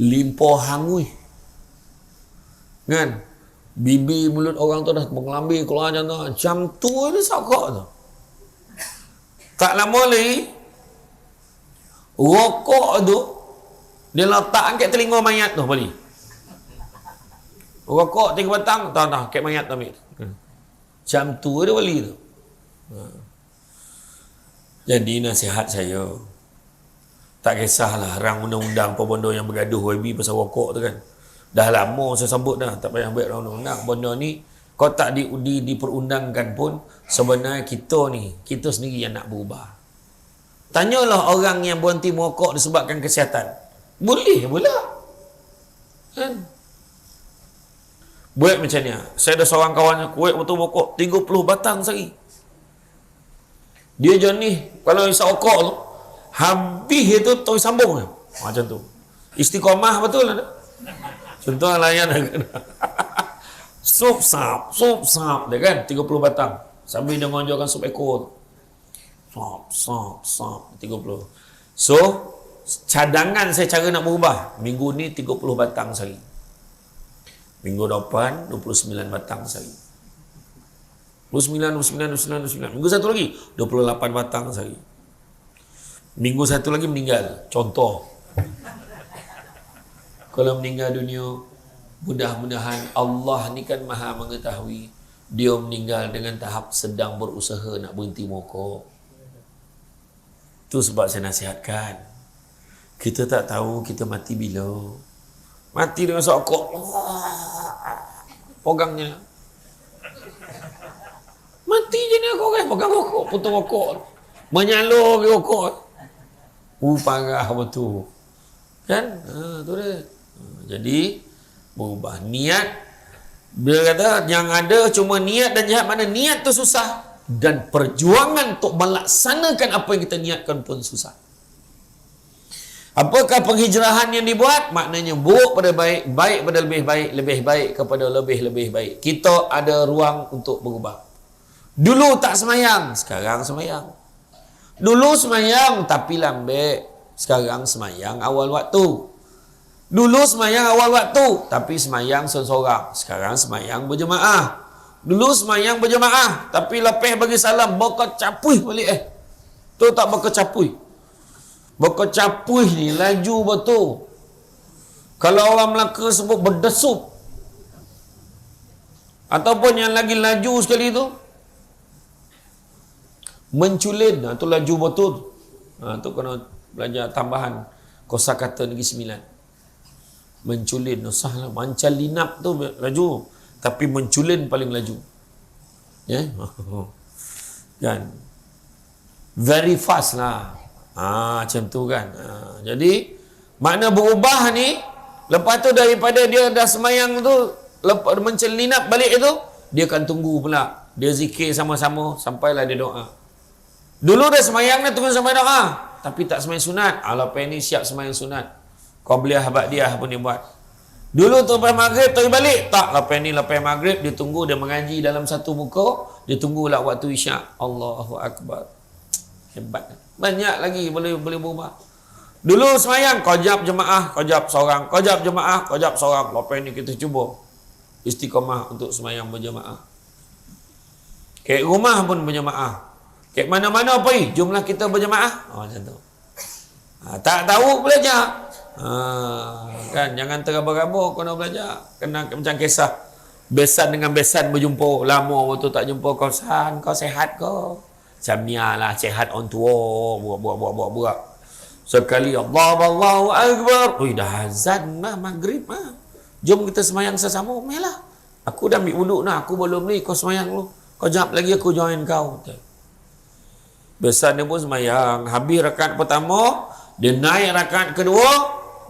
Limpah hangui. Kan? Bibi mulut orang tu dah mengelambi keluar macam tu. Macam tu dia sakok tu. Tak lama lagi rokok tu dia letak angkat telinga mayat tu balik. Rokok 3 batang, tak angkat mayat tu ambil. Macam tu dia balik tu. Jadi nasihat saya, tak kisahlah rang undang-undang apa benda yang bergaduh YB pasal rokok tu kan. Dah lama saya sebut dah, tak payah ambil rang undang-undang. Benda ni kau tak diperundangkan pun, sebenarnya kita sendiri yang nak berubah. Tanyalah orang yang berhenti merokok disebabkan kesihatan. Boleh pula. Kan? Buat macam ni. Saya ada seorang kawan yang kuat betul merokok 30 batang sehari. Dia jenis kalau isap rokok tu habis itu terus sambung macam tu. Istiqamah betul ada. Contoh layan sup sap dia kan 30 batang sambil dia mengajarkan sup ekor sap 30. So cadangan saya cara nak berubah minggu ni 30 batang sehari, minggu depan 29 batang sehari, 29 minggu satu lagi 28 batang sehari, minggu satu lagi meninggal. Contoh kalau meninggal dunia, mudah-mudahan Allah ni kan maha mengetahui, dia meninggal dengan tahap sedang berusaha nak berhenti merokok. Tu sebab saya nasihatkan, kita tak tahu kita mati bila. Mati dengan rokok pegangnya, mati je ni kau kan, pegang rokok, putus rokok, menyalur ke rokok. Parah betul kan. Tu dia. Jadi berubah niat. Dia kata yang ada cuma niat dan jihad. Mana niat tu susah, dan perjuangan untuk melaksanakan apa yang kita niatkan pun susah. Apakah penghijrahan yang dibuat? Maknanya buruk pada baik, baik pada lebih baik, lebih baik kepada lebih-lebih baik. Kita ada ruang untuk berubah. Dulu tak semayang, sekarang semayang. Dulu semayang tapi lambek, sekarang semayang awal waktu. Dulu semayang awal waktu tapi semayang seorang-seorang, sekarang semayang berjemaah. Dulu semayang berjemaah tapi lepas bagi salam berkecapui balik. Tu tak berkecapui. Berkecapui ni laju betul. Kalau orang Melaka sebut berdesup. Ataupun yang lagi laju sekali tu menculin. Tu laju betul. Tu kena belajar tambahan kosakata Negeri Sembilan. Menculin sahlah, mancal linap tu laju, tapi menculin paling laju. Ya. Kan. Very fast lah. Macam tu kan. Jadi makna berubah ni, lepas tu daripada dia dah semayang tu, lepas mencelinap balik itu, dia akan tunggu pula. Dia zikir sama-sama sampailah dia doa. Dulu dah semayang dah tunggu sampai doa, tapi tak semayang sunat. Lepas ni siap semayang sunat. Qabliyah ba'diyah pun dia buat. Dulu tu lepas maghrib tu balik. Tak, lepas maghrib dia tunggu, dia mengaji dalam satu muka, dia tunggulah waktu isyak. Allahu Akbar. Hebat. Banyak lagi boleh berubah. Dulu semayang, qajab jemaah, qajab seorang, qajab jemaah, qajab seorang. Lepas ni kita cuba istiqamah untuk semayang berjemaah. Kat rumah pun berjemaah. Kat mana-mana pergi, jumlah kita berjemaah. Macam tu. Tak tahu belajar. Kan, jangan terabur-abur kena belajar. Kena macam kisah besan dengan besan berjumpa. Lama waktu tak jumpa, kau san, kau sehat kau? Samia lah, sehat on tua. Buat. Sekali Allahu Akbar. Ui, dah azan lah, maghrib lah. Jom kita semayang sesama. Melah. Aku dah ambil wuduk dah. Aku belum ni, kau semayang lu. Kau jap lagi aku join kau. Besan dia pun semayang. Habis rakaat pertama, dia naik rakaat kedua,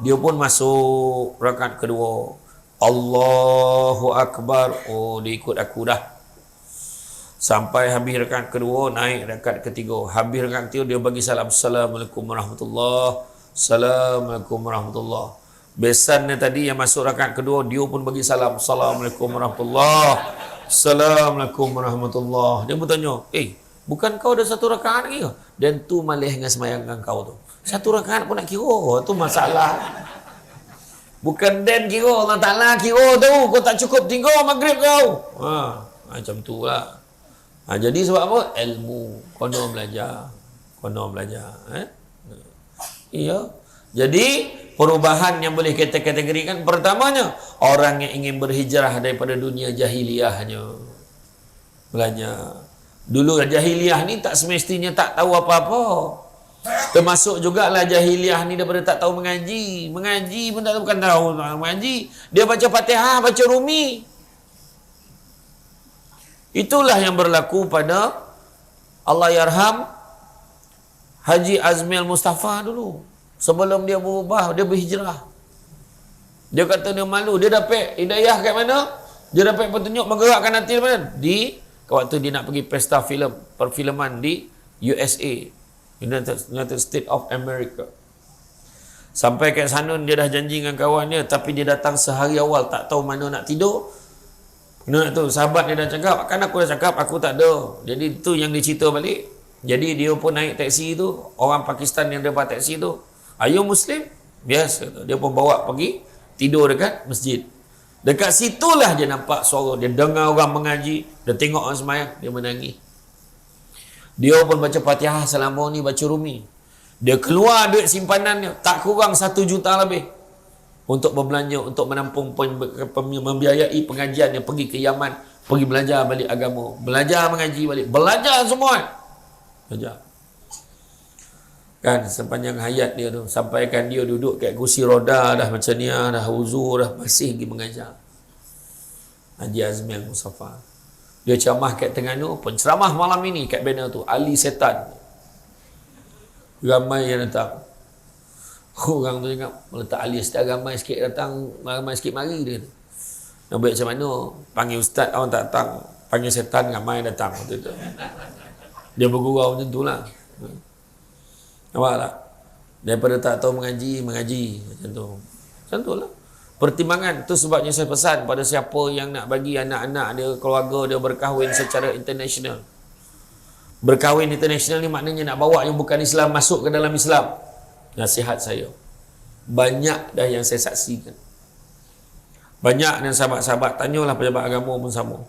dia pun masuk rakaat kedua. Allahu Akbar. Oh, dia ikut aku dah. Sampai habis rakaat kedua, naik rakaat ketiga. Habis rakaat ketiga, dia bagi salam. Assalamualaikum warahmatullahi. Assalamualaikum warahmatullahi. Besan dia tadi yang masuk rakaat kedua, dia pun bagi salam. Assalamualaikum warahmatullahi. Assalamualaikum warahmatullahi. Dia pun tanya, bukan kau ada satu rakaat lagi ke? Dan tu malih dengan semayangkan kau tu. Satu rakaat pun nak kira. Tu masalah. Bukan dan kira. Allah Ta'ala kira tu. Kau tak cukup tinggal maghrib kau. Macam tu lah. Jadi sebab apa? Ilmu. Kono belajar. Iya. Jadi perubahan yang boleh kita kategorikan, pertamanya, orang yang ingin berhijrah daripada dunia jahiliyahnya. Belajar. Dulu jahiliyah ni tak semestinya tak tahu apa-apa. Termasuk jugalah jahiliyah ni daripada tak tahu mengaji. Mengaji pun tak tahu, bukan tahu mengaji. Dia baca Fatihah, baca Rumi. Itulah yang berlaku pada Allah yarham Haji Azmil Mustafa dulu. Sebelum dia berubah, dia berhijrah. Dia kata dia malu. Dia dapat hidayah kat mana? Dia dapat petunjuk menggerakkan hati mana? Waktu dia nak pergi pesta filem, perfilman di USA, United States of America. Sampai kat sana dia dah janji dengan kawan dia, tapi dia datang sehari awal, tak tahu mana nak tidur. Nak tu sahabat dia dah cakap, kan aku dah cakap aku tak ada. Jadi tu yang dia cerita balik. Jadi dia pun naik taksi tu, orang Pakistan yang dapat taksi tu, "Ayo Muslim?" Biasa. Dia pun bawa pergi tidur dekat masjid. Dekat situlah dia nampak suara. Dia dengar orang mengaji. Dia tengok orang semayang. Dia menangis. Dia pun baca Fatihah selama ni, baca Rumi. Dia keluar duit simpanannya. Tak kurang 1 juta lebih. Untuk berbelanja, untuk menampung, membiayai pengajian yang pergi ke Yaman. Pergi belajar balik agama. Belajar mengaji balik. Belajar semua. Belajar. Kan sepanjang hayat dia tu, sampaikan dia duduk kat kursi roda dah macam ni dah uzur dah, masih pergi mengajar. Haji Azmil Mustafa. Dia ceramah kat Terengganu, penceramah malam ini kat banner tu, Ali Setan. Ramai yang datang. Orang tu cakap, meletak Ali Setan ramai sikit datang, ramai sikit mari dia. Nak buat macam mana? Panggil ustaz orang tak datang, panggil setan ramai datang. Dia bergurau macam tu lah. Nampak tak? Daripada tak tahu mengaji macam tu. Macam tu lah. Pertimbangan tu sebabnya saya pesan pada siapa yang nak bagi anak-anak dia, keluarga dia berkahwin secara international. Berkahwin international ni maknanya nak bawa yang bukan Islam masuk ke dalam Islam. Nasihat saya, banyak dah yang saya saksikan. Banyak dan sahabat-sahabat, tanyalah pejabat agama pun sama.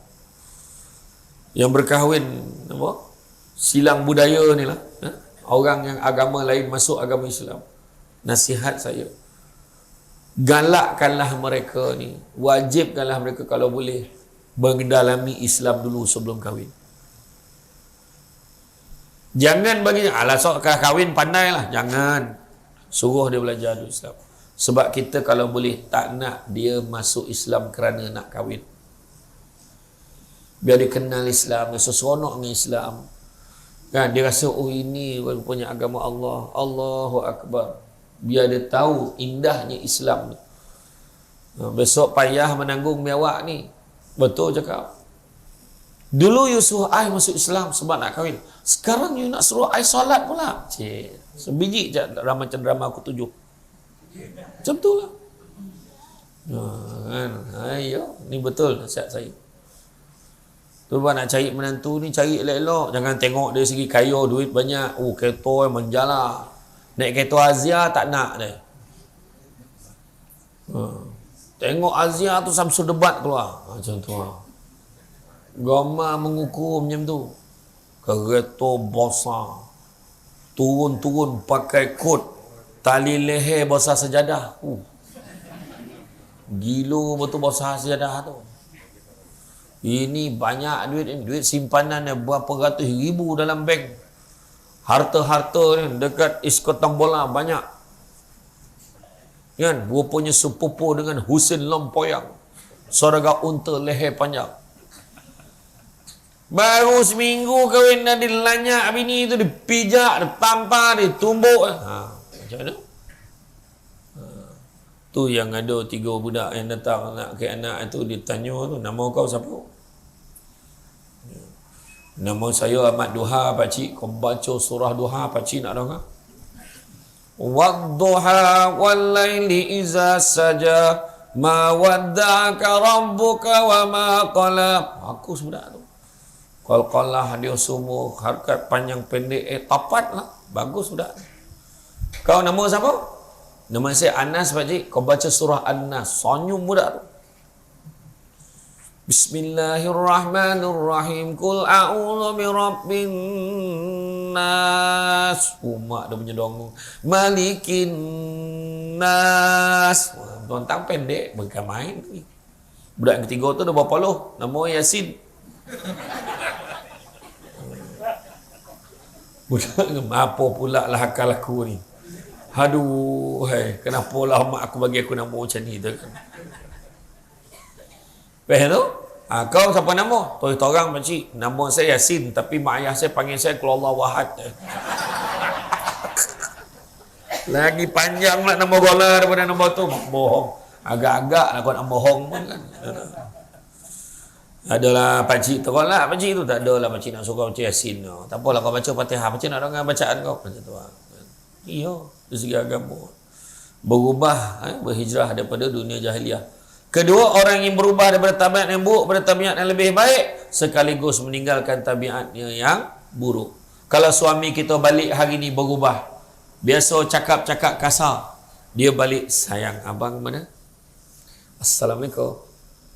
Yang berkahwin apa? Silang budaya ni lah. Orang yang agama lain masuk agama Islam. Nasihat saya, galakkanlah mereka ni, wajibkanlah mereka kalau boleh mendalami Islam dulu sebelum kahwin. Jangan bagi alah sok kahwin pandai lah. Jangan. Suruh dia belajar dulu Islam. Sebab kita kalau boleh tak nak dia masuk Islam kerana nak kahwin. Biar dia kenal Islam, dia seronok dengan Islam. Kan dia rasa oh ini rupanya agama Allah. Allahu Akbar. Biar dia tahu indahnya Islam ni. Besok payah menanggung biawak ni. Betul cakap. Dulu you suruh I masuk Islam sebab nak kahwin. Sekarang you nak suruh I solat pula. Cik, sebiji je macam drama aku 7. Macam tu lah. Kan? Ayo, ni betul nasihat saya. Tu nak cari menantu ni cari elok-elok. Jangan tengok dia segi kaya, duit banyak. Oh, kereta menjala. Naik kereta Azia tak nak dia. Tengok Azia tu Samsul Debat keluar. Macam tu lah. Gama mengukur macam tu. Kereta besar. Turun-turun pakai kot. Tali leher besar sejadah. Gila betul besar sejadah tu. Ini banyak duit ni. Duit simpanan ni berapa ratus ribu dalam bank. Harta-harta ni dekat Iskotang Bola banyak. Kan? Rupanya sepupu dengan Husin Lempoyang. Saudara unta leher panjang. Baru seminggu kahwin dah dilanyak bini tu, dipijak, ditampar, ditumbuk. Macam mana? Tu yang ada 3 budak yang datang nak ke anak itu, ditanya tu, nama kau siapa? Nama saya Ahmad Duha, pakcik. Kau baca surah Duha, pakcik nak dengar? Wadduha wallaili iza saja ma wadda'aka rabbuka wa ma qala. Aku budak tu. Qalqalah dia semua harakat panjang pendek tapat lah. Bagus budak. Kau nama siapa? Nama saya Anas pakcik. Kau baca surah An-Nas. Sonyum budak tu. Bismillahirrahmanirrahim. Qul a'udzu birabbin nas. Mak dia punya dongeng. Malikin nas. Tentang pendek bukan main. Budak yang ketiga tu dah berapa loh? Nama Yasin. Budak apa pula lah akal aku ni. Aduh, kenapa lah mak aku bagi aku nama macam ni tu kan. Faham tu? Kau siapa nama? Tulis orang pakcik. Nama saya Yasin tapi mak ayah saya panggil saya Qulullah Wahad. Lagi panjang pula nama gola daripada nama tu. Bohong. Agak-agak lah kau nak bohong pun kan. Adalah pakcik terolak pakcik tu. Tak adalah pakcik nak suka baca Yasin. Tak apalah kau baca Fatihah. Pakcik nak dengar bacaan kau. Macam tu lah. Iya. Dari segi agama. Berubah. Berhijrah daripada dunia jahiliah. Kedua, orang yang berubah daripada tabiat yang buruk pada tabiat yang lebih baik sekaligus meninggalkan tabiatnya yang buruk. Kalau suami kita balik hari ni berubah, biasa cakap-cakap kasar, dia balik, sayang abang mana? Assalamualaikum.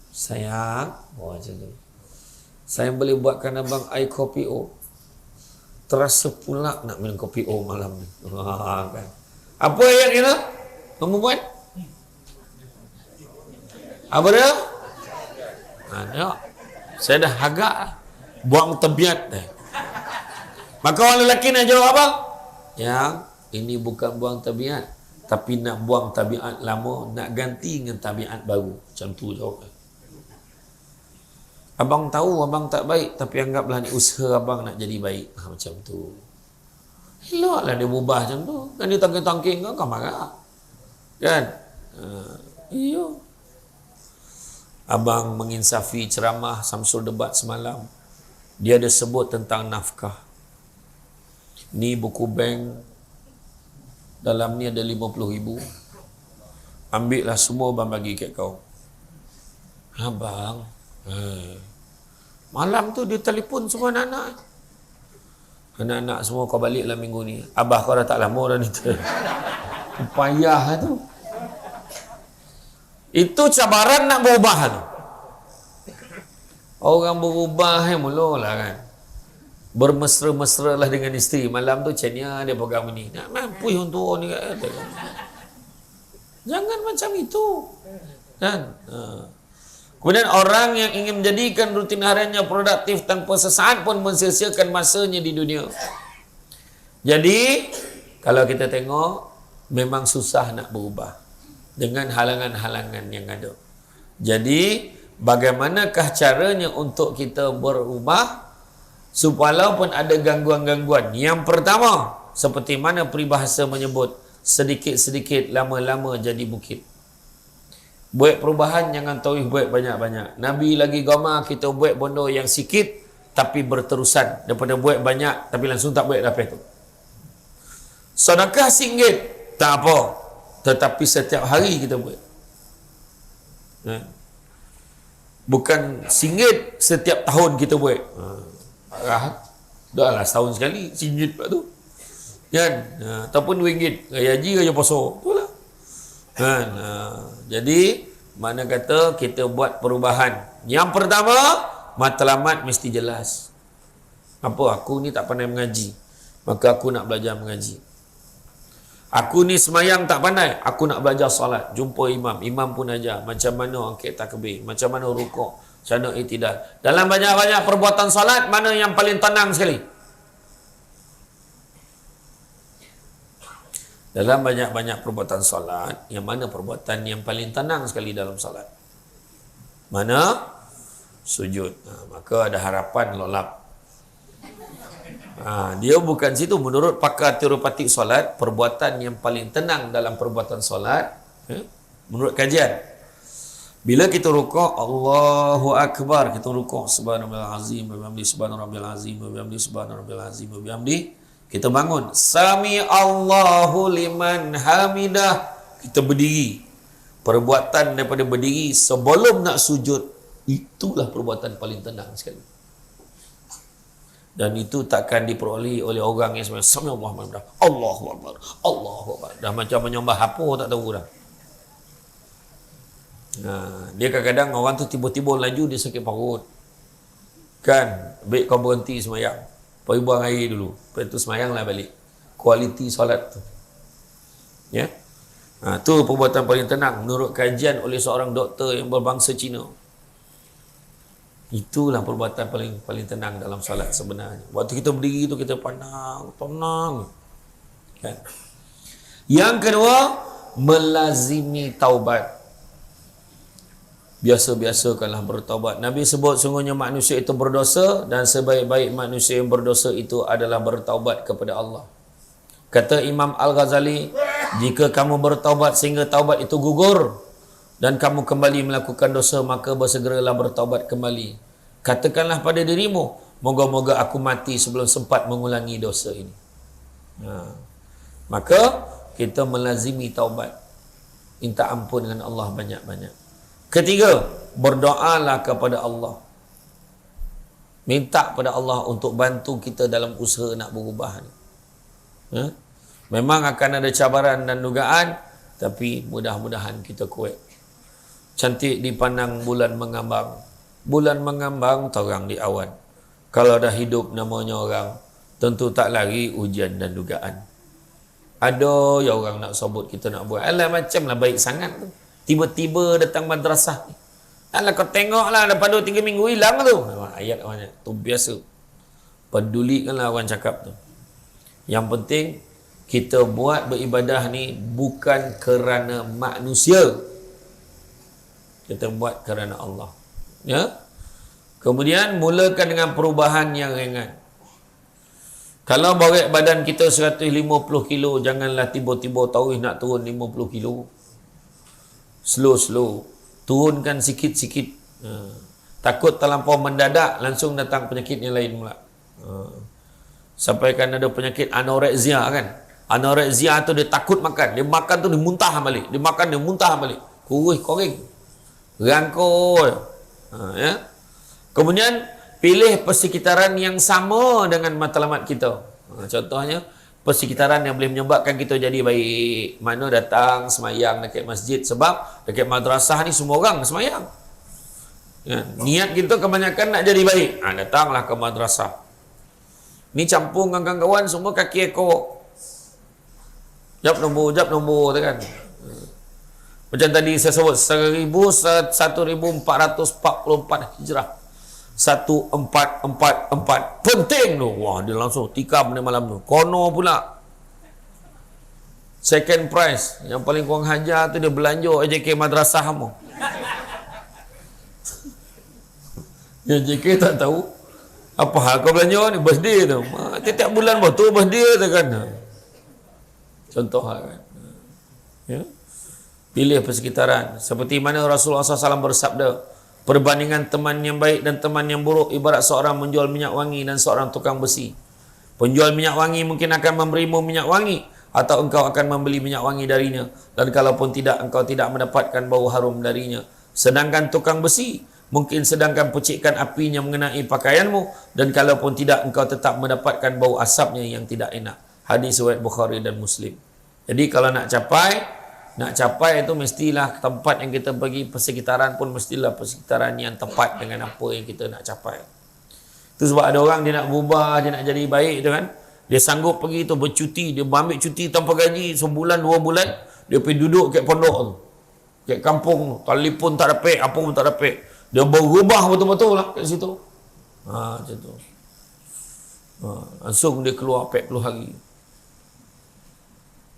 Sayang, macam tu. Saya boleh buatkan abang air kopi O. Terasa pula nak minum kopi O malam ni. Kan? Apa ayat kita? Kamu buat? Apa dia? Ada. Saya dah agak buang tabiat dah. Maka orang lelaki nak jawab apa? Yang ini bukan buang tabiat, tapi nak buang tabiat lama, nak ganti dengan tabiat baru. Macam tu jawab. Abang tahu abang tak baik, tapi anggaplah ni usaha abang nak jadi baik. Macam tu. Eloklah dia berubah macam tu. Kan dia tangking-tangking kau marah. Kan? Iya. Abang menginsafi ceramah Samsul Debat semalam. Dia ada sebut tentang nafkah. Ni buku bank. Dalam ni ada 50,000. Ambil lah semua abang bagi kat kau. Abang. Malam tu dia telefon semua anak-anak. Anak-anak semua kau baliklah minggu ni. Abah kau dah tak lama dah ni. Payah tu. Itu cabaran nak berubah tu. Orang berubah mulalah kan. Bermesra-mesra lah dengan isteri. Malam tu Chania dia pegang ni. Nak mampu yang tua ni kata. Jangan macam itu. Kan? Kemudian orang yang ingin menjadikan rutin hariannya produktif tanpa sesaat pun mensia-siakan masanya di dunia. Jadi, kalau kita tengok memang susah nak berubah dengan halangan-halangan yang ada. Jadi bagaimanakah caranya untuk kita berubah supaya pun ada gangguan-gangguan? Yang pertama, seperti mana peribahasa menyebut, sedikit-sedikit lama-lama jadi bukit. Buat perubahan jangan tahu buat banyak-banyak. Nabi lagi gamar kita buat benda yang sikit tapi berterusan daripada buat banyak tapi langsung tak buat apa tu. Sedekah RM1 tak apa, tetapi setiap hari kita buat. Bukan RM1 setiap tahun kita buat. Dah lah setahun sekali RM1 pula tu. Kan? Ataupun RM2 raya haji raya puasa. Itulah. Kan? Jadi mana kata kita buat perubahan. Yang pertama, matlamat mesti jelas. Apa? Aku ni tak pandai mengaji, maka aku nak belajar mengaji. Aku ni semayang tak pandai, aku nak belajar solat. Jumpa imam, imam pun ajar macam mana angkat takbir, macam mana rukuk, macam mana i'tidal. Dalam banyak-banyak perbuatan solat, mana yang paling tenang sekali? Dalam banyak-banyak perbuatan solat, yang mana perbuatan yang paling tenang sekali dalam solat? Mana? Sujud. Maka ada harapan lolap. Dia bukan situ. Menurut pakar teoretik solat, perbuatan yang paling tenang dalam perbuatan solat, menurut kajian, bila kita rukuk, Allahu Akbar, kita rukuk subhanallah azim wa bihamdi, subhanallah azim wa bihamdi, subhanallah azim wa bihamdi, kita bangun, sami Allahu liman hamidah, kita berdiri. Perbuatan daripada berdiri sebelum nak sujud, itulah perbuatan paling tenang sekali. Dan itu takkan diperoleh oleh orang yang sebenarnya sami Allahu liman hamidah, Allahu Akbar, Allahu Akbar, dah macam menyembah apa tak tahu dah. Dia kadang-kadang orang tu tiba-tiba laju, dia sakit perut. Kan, baik kau berhenti semayang, pergi buang air dulu, lepas tu semayanglah balik. Kualiti solat tu. Ya. Tu perbuatan paling tenang menurut kajian oleh seorang doktor yang berbangsa Cina. Itulah perbuatan paling tenang dalam solat sebenarnya. Waktu kita berdiri tu kita tenang. Kan? Yang kedua, melazimi taubat. Biasa-biasakanlah bertaubat. Nabi sebut sungguhnya manusia itu berdosa dan sebaik-baik manusia yang berdosa itu adalah bertaubat kepada Allah. Kata Imam Al-Ghazali, jika kamu bertaubat sehingga taubat itu gugur dan kamu kembali melakukan dosa, maka bersegeralah bertaubat kembali. Katakanlah pada dirimu, moga-moga aku mati sebelum sempat mengulangi dosa ini. Maka kita melazimi taubat, minta ampun dengan Allah banyak-banyak. Ketiga, berdoalah kepada Allah. Minta pada Allah untuk bantu kita dalam usaha nak berubah ni. Memang akan ada cabaran dan dugaan, tapi mudah-mudahan kita kuat. Cantik dipandang bulan mengambang. Bulan mengambang terang di awan. Kalau dah hidup namanya orang, tentu tak lari ujian dan dugaan. Ada ya orang nak sebut kita nak buat. Alah macam lah baik sangat tu. Tiba-tiba datang madrasah ni. Alah kau tengoklah lepas 2-3 minggu hilang tu. Ayat banyak. Tu biasa. Pedulikanlah orang cakap tu. Yang penting kita buat beribadah ni bukan kerana manusia. Kita buat kerana Allah. Ya. Kemudian mulakan dengan perubahan yang ringan. Kalau berat badan kita 150 kilo, janganlah tiba-tiba tahu nak turun 50 kilo. Slow-slow. Turunkan sikit-sikit. Takut terlampau mendadak, langsung datang penyakit yang lain pula. Sampai kan ada penyakit anoreksia kan. Anoreksia tu dia takut makan. Dia makan tu dia muntah balik. Dia makan dia muntah balik. Kurus koreng. Rangkul. Ya. Kemudian pilih persekitaran yang sama dengan matlamat kita. Contohnya persekitaran yang boleh menyebabkan kita jadi baik. Mana datang semayang dekat masjid, sebab dekat madrasah ni semua orang semayang. Ya. Niat kita kebanyakan nak jadi baik. Datanglah ke madrasah. Ni campur dengan kawan-kawan semua kaki ekor. Jap nombor tu kan. Macam tadi saya sebut 1444 Hijrah. 1444 penting tu. Wah, dia langsung tikam ni malam tu. Kono pula. second prize. Yang paling kurang hajar tu dia belanja AJK madrasah kamu. Yang JK tak tahu apa hal kau belanja ni, birthday tu. Tiap bulan betul birthday tu kan. Contoh hal kan. Ya. Pilih persekitaran. Seperti mana Rasulullah SAW bersabda, perbandingan teman yang baik dan teman yang buruk ibarat seorang menjual minyak wangi dan seorang tukang besi. Penjual minyak wangi mungkin akan memberimu minyak wangi, atau engkau akan membeli minyak wangi darinya, dan kalaupun tidak, engkau tidak mendapatkan bau harum darinya. Sedangkan tukang besi mungkin sedangkan percikan apinya mengenai pakaianmu, dan kalaupun tidak, engkau tetap mendapatkan bau asapnya yang tidak enak. Hadis riwayat Bukhari dan Muslim. Jadi kalau nak capai itu mestilah tempat yang kita pergi, persekitaran pun mestilah persekitaran yang tepat dengan apa yang kita nak capai. Itu sebab ada orang dia nak berubah, dia nak jadi baik tu kan, dia sanggup pergi tu bercuti, dia ambil cuti tanpa gaji sebulan 2 bulan, dia pergi duduk kat pondok tu, kat kampung tu, telefon tak dapat, apa pun tak dapat, dia berubah betul-betul lah kat situ. Macam tu. Langsung dia keluar 40 hari.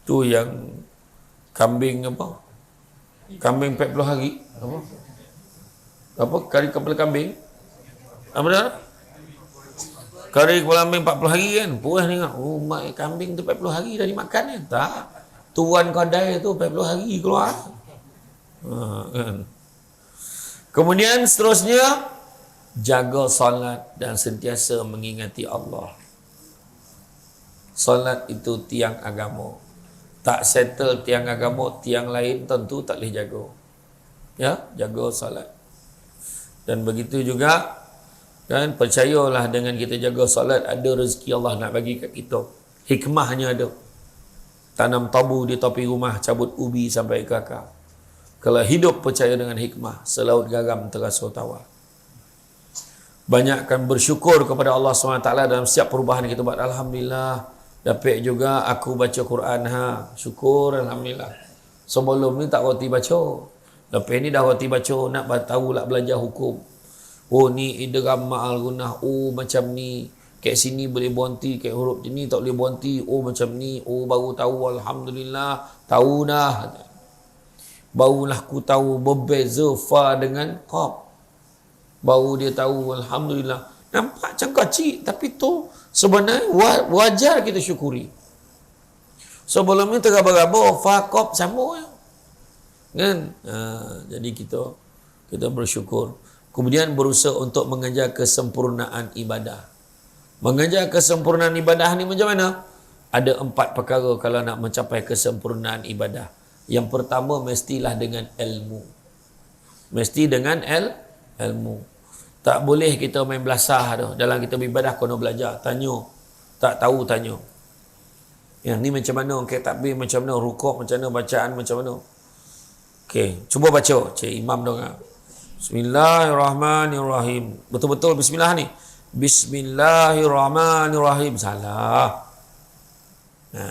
Tu yang kambing apa? Kambing 40 hari. Apa? Kari kepala kambing? Apa dah? Kari kepala kambing 40 hari kan? Puas tengok. Oh, mak kambing tu 40 hari dah dimakan kan? Tak. Tuan kedai tu 40 hari keluar. Kan? Kemudian seterusnya, jaga solat dan sentiasa mengingati Allah. Solat itu tiang agama. Tak settle tiang agama, tiang lain tentu tak boleh jaga. Ya, jaga solat. Dan begitu juga, kan, percayalah dengan kita jaga solat, ada rezeki Allah nak bagi kat kita. Hikmahnya ada. Tanam tabu di topi rumah, cabut ubi sampai ke akar. Kalau hidup percaya dengan hikmah, selaut garam terasa tawar. Banyakkan bersyukur kepada Allah SWT dalam setiap perubahan kita buat. Alhamdulillah, dapat juga aku baca Quran. Syukur, Alhamdulillah. Sebelum ni tak reti baca. Lepas ni dah reti baca, nak tahu lah belajar hukum. Oh ni idgham ma'al gunnah. Oh macam ni. Kat sini boleh berhenti, kat huruf ni tak boleh berhenti. Oh macam ni. Oh baru tahu, Alhamdulillah. Tahu dah. Barulah ku tahu berbeza fa dengan qaf. Baru dia tahu, Alhamdulillah. Nampak macam kecil, tapi tu sebenarnya wajar kita syukuri. Sebelum ni tergaba-gaba, fa qaf sama kan? Jadi kita bersyukur. Kemudian berusaha untuk mengejar kesempurnaan ibadah. Mengejar kesempurnaan ibadah ni macam mana? Ada 4 perkara kalau nak mencapai kesempurnaan ibadah. Yang pertama, mestilah dengan ilmu. Mesti dengan ilmu. Tak boleh kita main belasah tu. Dalam kita beribadah, kena belajar. Tanya. Tak tahu, tanya. Yang ni macam mana? Okay, takbir macam mana? Rukuk macam mana? Bacaan macam mana? Okey, cuba baca. Cik Imam dengar. Bismillahirrahmanirrahim. Betul-betul bismillah ni. Bismillahirrahmanirrahim. Salah.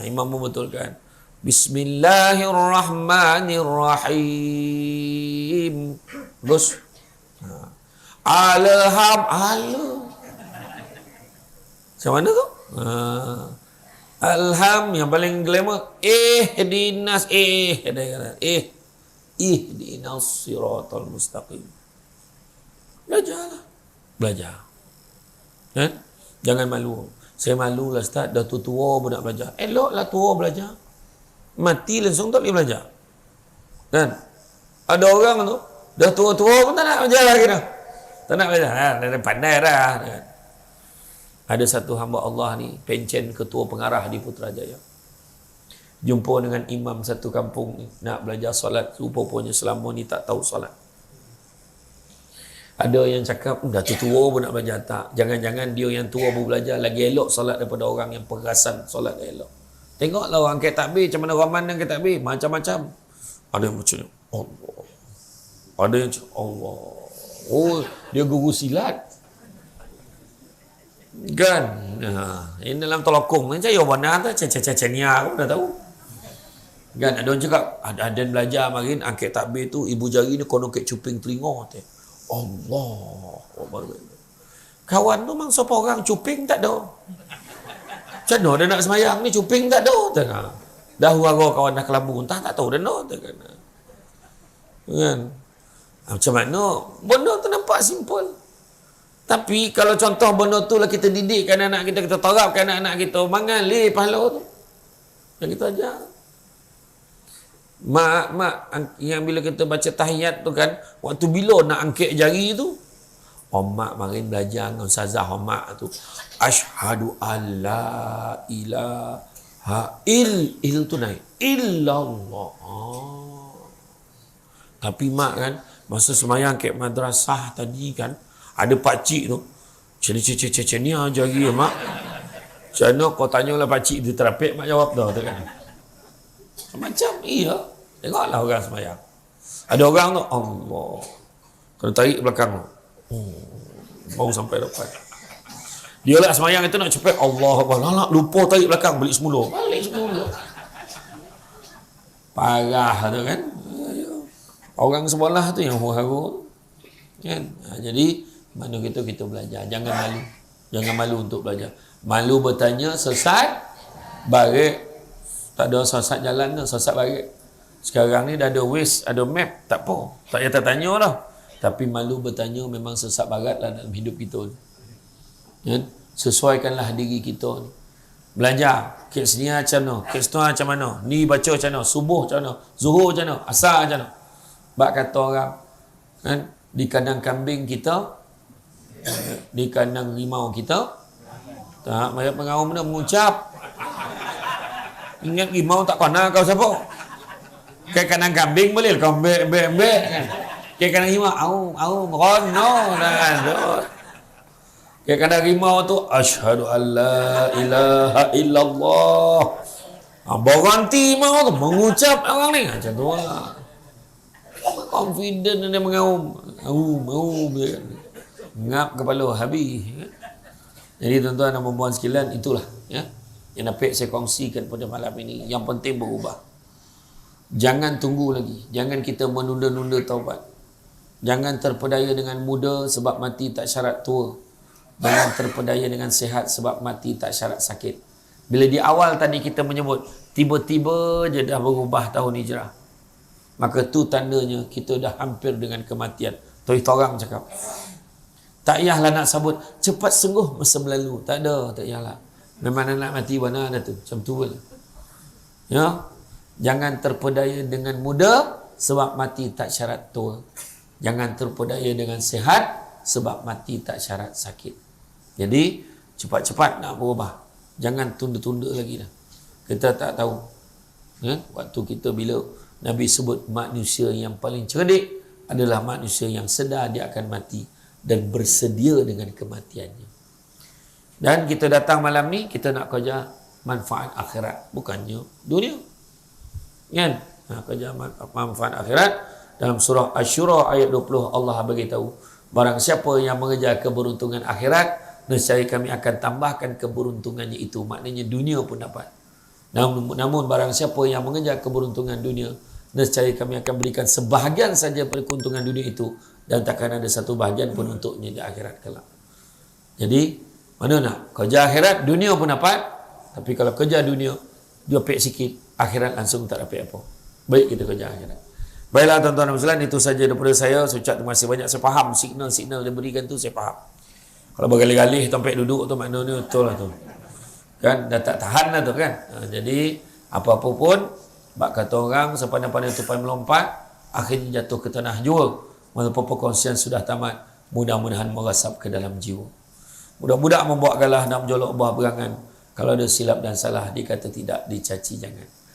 Imam membetulkan. Bismillahirrahmanirrahim. Bagus. Macam mana tu? Alham yang paling glamour. Ihdinas siratal mustaqim. Belajarlah. Belajar. Kan? Jangan malu. Saya malu lah Ustaz, dah tua pun nak belajar. Eloklah tua belajar. Mati langsung tak boleh belajar. Kan? Ada orang tu dah tua-tua pun tak nak belajar lagi dah. Tak nak belajar. Dah pandai dah. Kan? Ada satu hamba Allah ni, pencen ketua pengarah di Putrajaya. Jumpa dengan imam satu kampung ni, nak belajar solat. Rupanya selama ni tak tahu solat. Ada yang cakap, dah tua pun nak belajar. Tak. Jangan-jangan dia yang tua pun belajar lagi elok solat daripada orang yang perasan solat elok. Tengoklah orang angkat takbir, macam mana Rahman yang angkat takbir, macam-macam. Ada yang macam ni, Allah. Ada yang macam Allah. Oh, dia guru silat. Kan? Ini dalam tolokong. Macam ya mana tu, cecenia aku dah tahu. Kan? Ada orang cakap, ada yang belajar makin angkat takbir tu, ibu jari ni kono kek cuping telinga. Allah. Kawan tu memang siapa orang cuping tak ada. Macam mana dia nak semayang ni, cuping tak ada. Dah huara kawan dah kelabu. Entah tak tahu dah no. Kan? Macam mana? Benda tu nampak simple. Tapi kalau contoh benda tu lah kita didikkan anak kita, kita terapkan anak-anak kita, mangalih pahala tu. Yang kita ajar. Mak yang bila kita baca tahiyat tu kan, waktu bila nak angkat jari tu, mak marin belajar dengan ustazah mak tu. Asyhadu alla ilaha il tu naik. Illallah. Tapi mak kan, masa semayang kat madrasah tadi kan, ada pakcik tu. Cik ni jari mak. Macam mana kau tanyalah pakcik dia terapik, mak jawab dah tu kan. Macam iya. Tengoklah orang semayang. Ada orang tu, Allah. Kena tarik belakang tu. Baru sampai depan. Dia lah semayang itu nak cepat. Allah Akbar. Lala, lupa tarik belakang. Balik semula. Parah tu kan. Orang sebelah tu yang haru. Kan? Jadi, mana kita belajar. Jangan malu. Jangan malu untuk belajar. Malu bertanya, sesat, barik. Tak ada sesat jalan dah, sesat barik. Sekarang ni dah ada Waze, ada map. Tak apa. Tak payah tanya dah. Tapi malu bertanya memang sesat barat lah dalam hidup kita ni. Ya? Sesuaikanlah diri kita ni. Belajar. Kek sini macam mana? Kek situ macam mana? Ni baca macam mana? Subuh macam mana? Zuhur macam mana? Asar macam mana? Bak kata orang. Kan? Di kandang kambing kita, di kandang rimau kita, tak banyak pengaum benda mengucap. Ingat rimau tak kena kau siapa? Kek kandang kambing boleh kau mbek kan? Kek kandang rimau au merono kan. Kek kandang rimau tu asyhadu alla ilaha illallah. Berhenti mau tu mengucap orang ni macam tu lah. Confident dia mengaum. Ngap kepala habis. Jadi tuan-tuan dan puan-puan sekalian, itulah ya yang dapat saya kongsikan pada malam ini. Yang penting berubah. Jangan tunggu lagi. Jangan kita menunda-nunda taubat. Jangan terpedaya dengan muda sebab mati tak syarat tua. Jangan terpedaya dengan sihat sebab mati tak syarat sakit. Bila di awal tadi kita menyebut tiba-tiba je dah berubah tahun hijrah, maka tu tandanya kita dah hampir dengan kematian. Tuh orang cakap, tak payahlah nak sabut cepat sungguh masa berlalu. Tak ada, tak payahlah. Memang nak mati mana ada tu. Macam tu boleh. Ya. Jangan terpedaya dengan muda sebab mati tak syarat tua. Jangan terpedaya dengan sihat sebab mati tak syarat sakit. Jadi cepat-cepat nak berubah. Jangan tunda-tunda lagi dah. Kita tak tahu. Ya? Waktu kita bila Nabi sebut manusia yang paling cerdik adalah manusia yang sedar dia akan mati dan bersedia dengan kematiannya. Dan kita datang malam ni, kita nak kerja manfaat akhirat, bukannya dunia. Kan? Nak kerja manfaat akhirat. Dalam surah Asy-Syura ayat 20 Allah beritahu, barang siapa yang mengejar keberuntungan akhirat, nescaya kami akan tambahkan keberuntungannya itu. Maknanya dunia pun dapat. Namun barang siapa yang mengejar keberuntungan dunia, nescaya kami akan berikan sebahagian saja pada keuntungan dunia itu dan takkan ada satu bahagian pun untuknya di akhirat kelak. Jadi, mana nak? Kerja akhirat, dunia pun dapat. Tapi kalau kerja dunia, dia pek sikit, akhirat langsung tak dapat apa. Baik kita kerja akhirat. Baiklah tuan-tuan dan puan-puan, itu saja daripada saya. Saya ucap terima kasih banyak. Saya faham signal-signal dia berikan tu, saya faham. Kalau bergalih-galih tempat duduk tu, maknanya betul lah tu. Kan? Dah tak tahan lah tu kan. Jadi, apa-apa pun, bak kata orang, sepandai-pandai tupai melompat, akhirnya jatuh ke tanah jua. Walaupun perkongsian sudah tamat, mudah-mudahan merasap ke dalam jiwa. Budak-budak membuat galah nak menjolok buah berangan. Kalau ada silap dan salah, dikata tidak, dicaci jangan.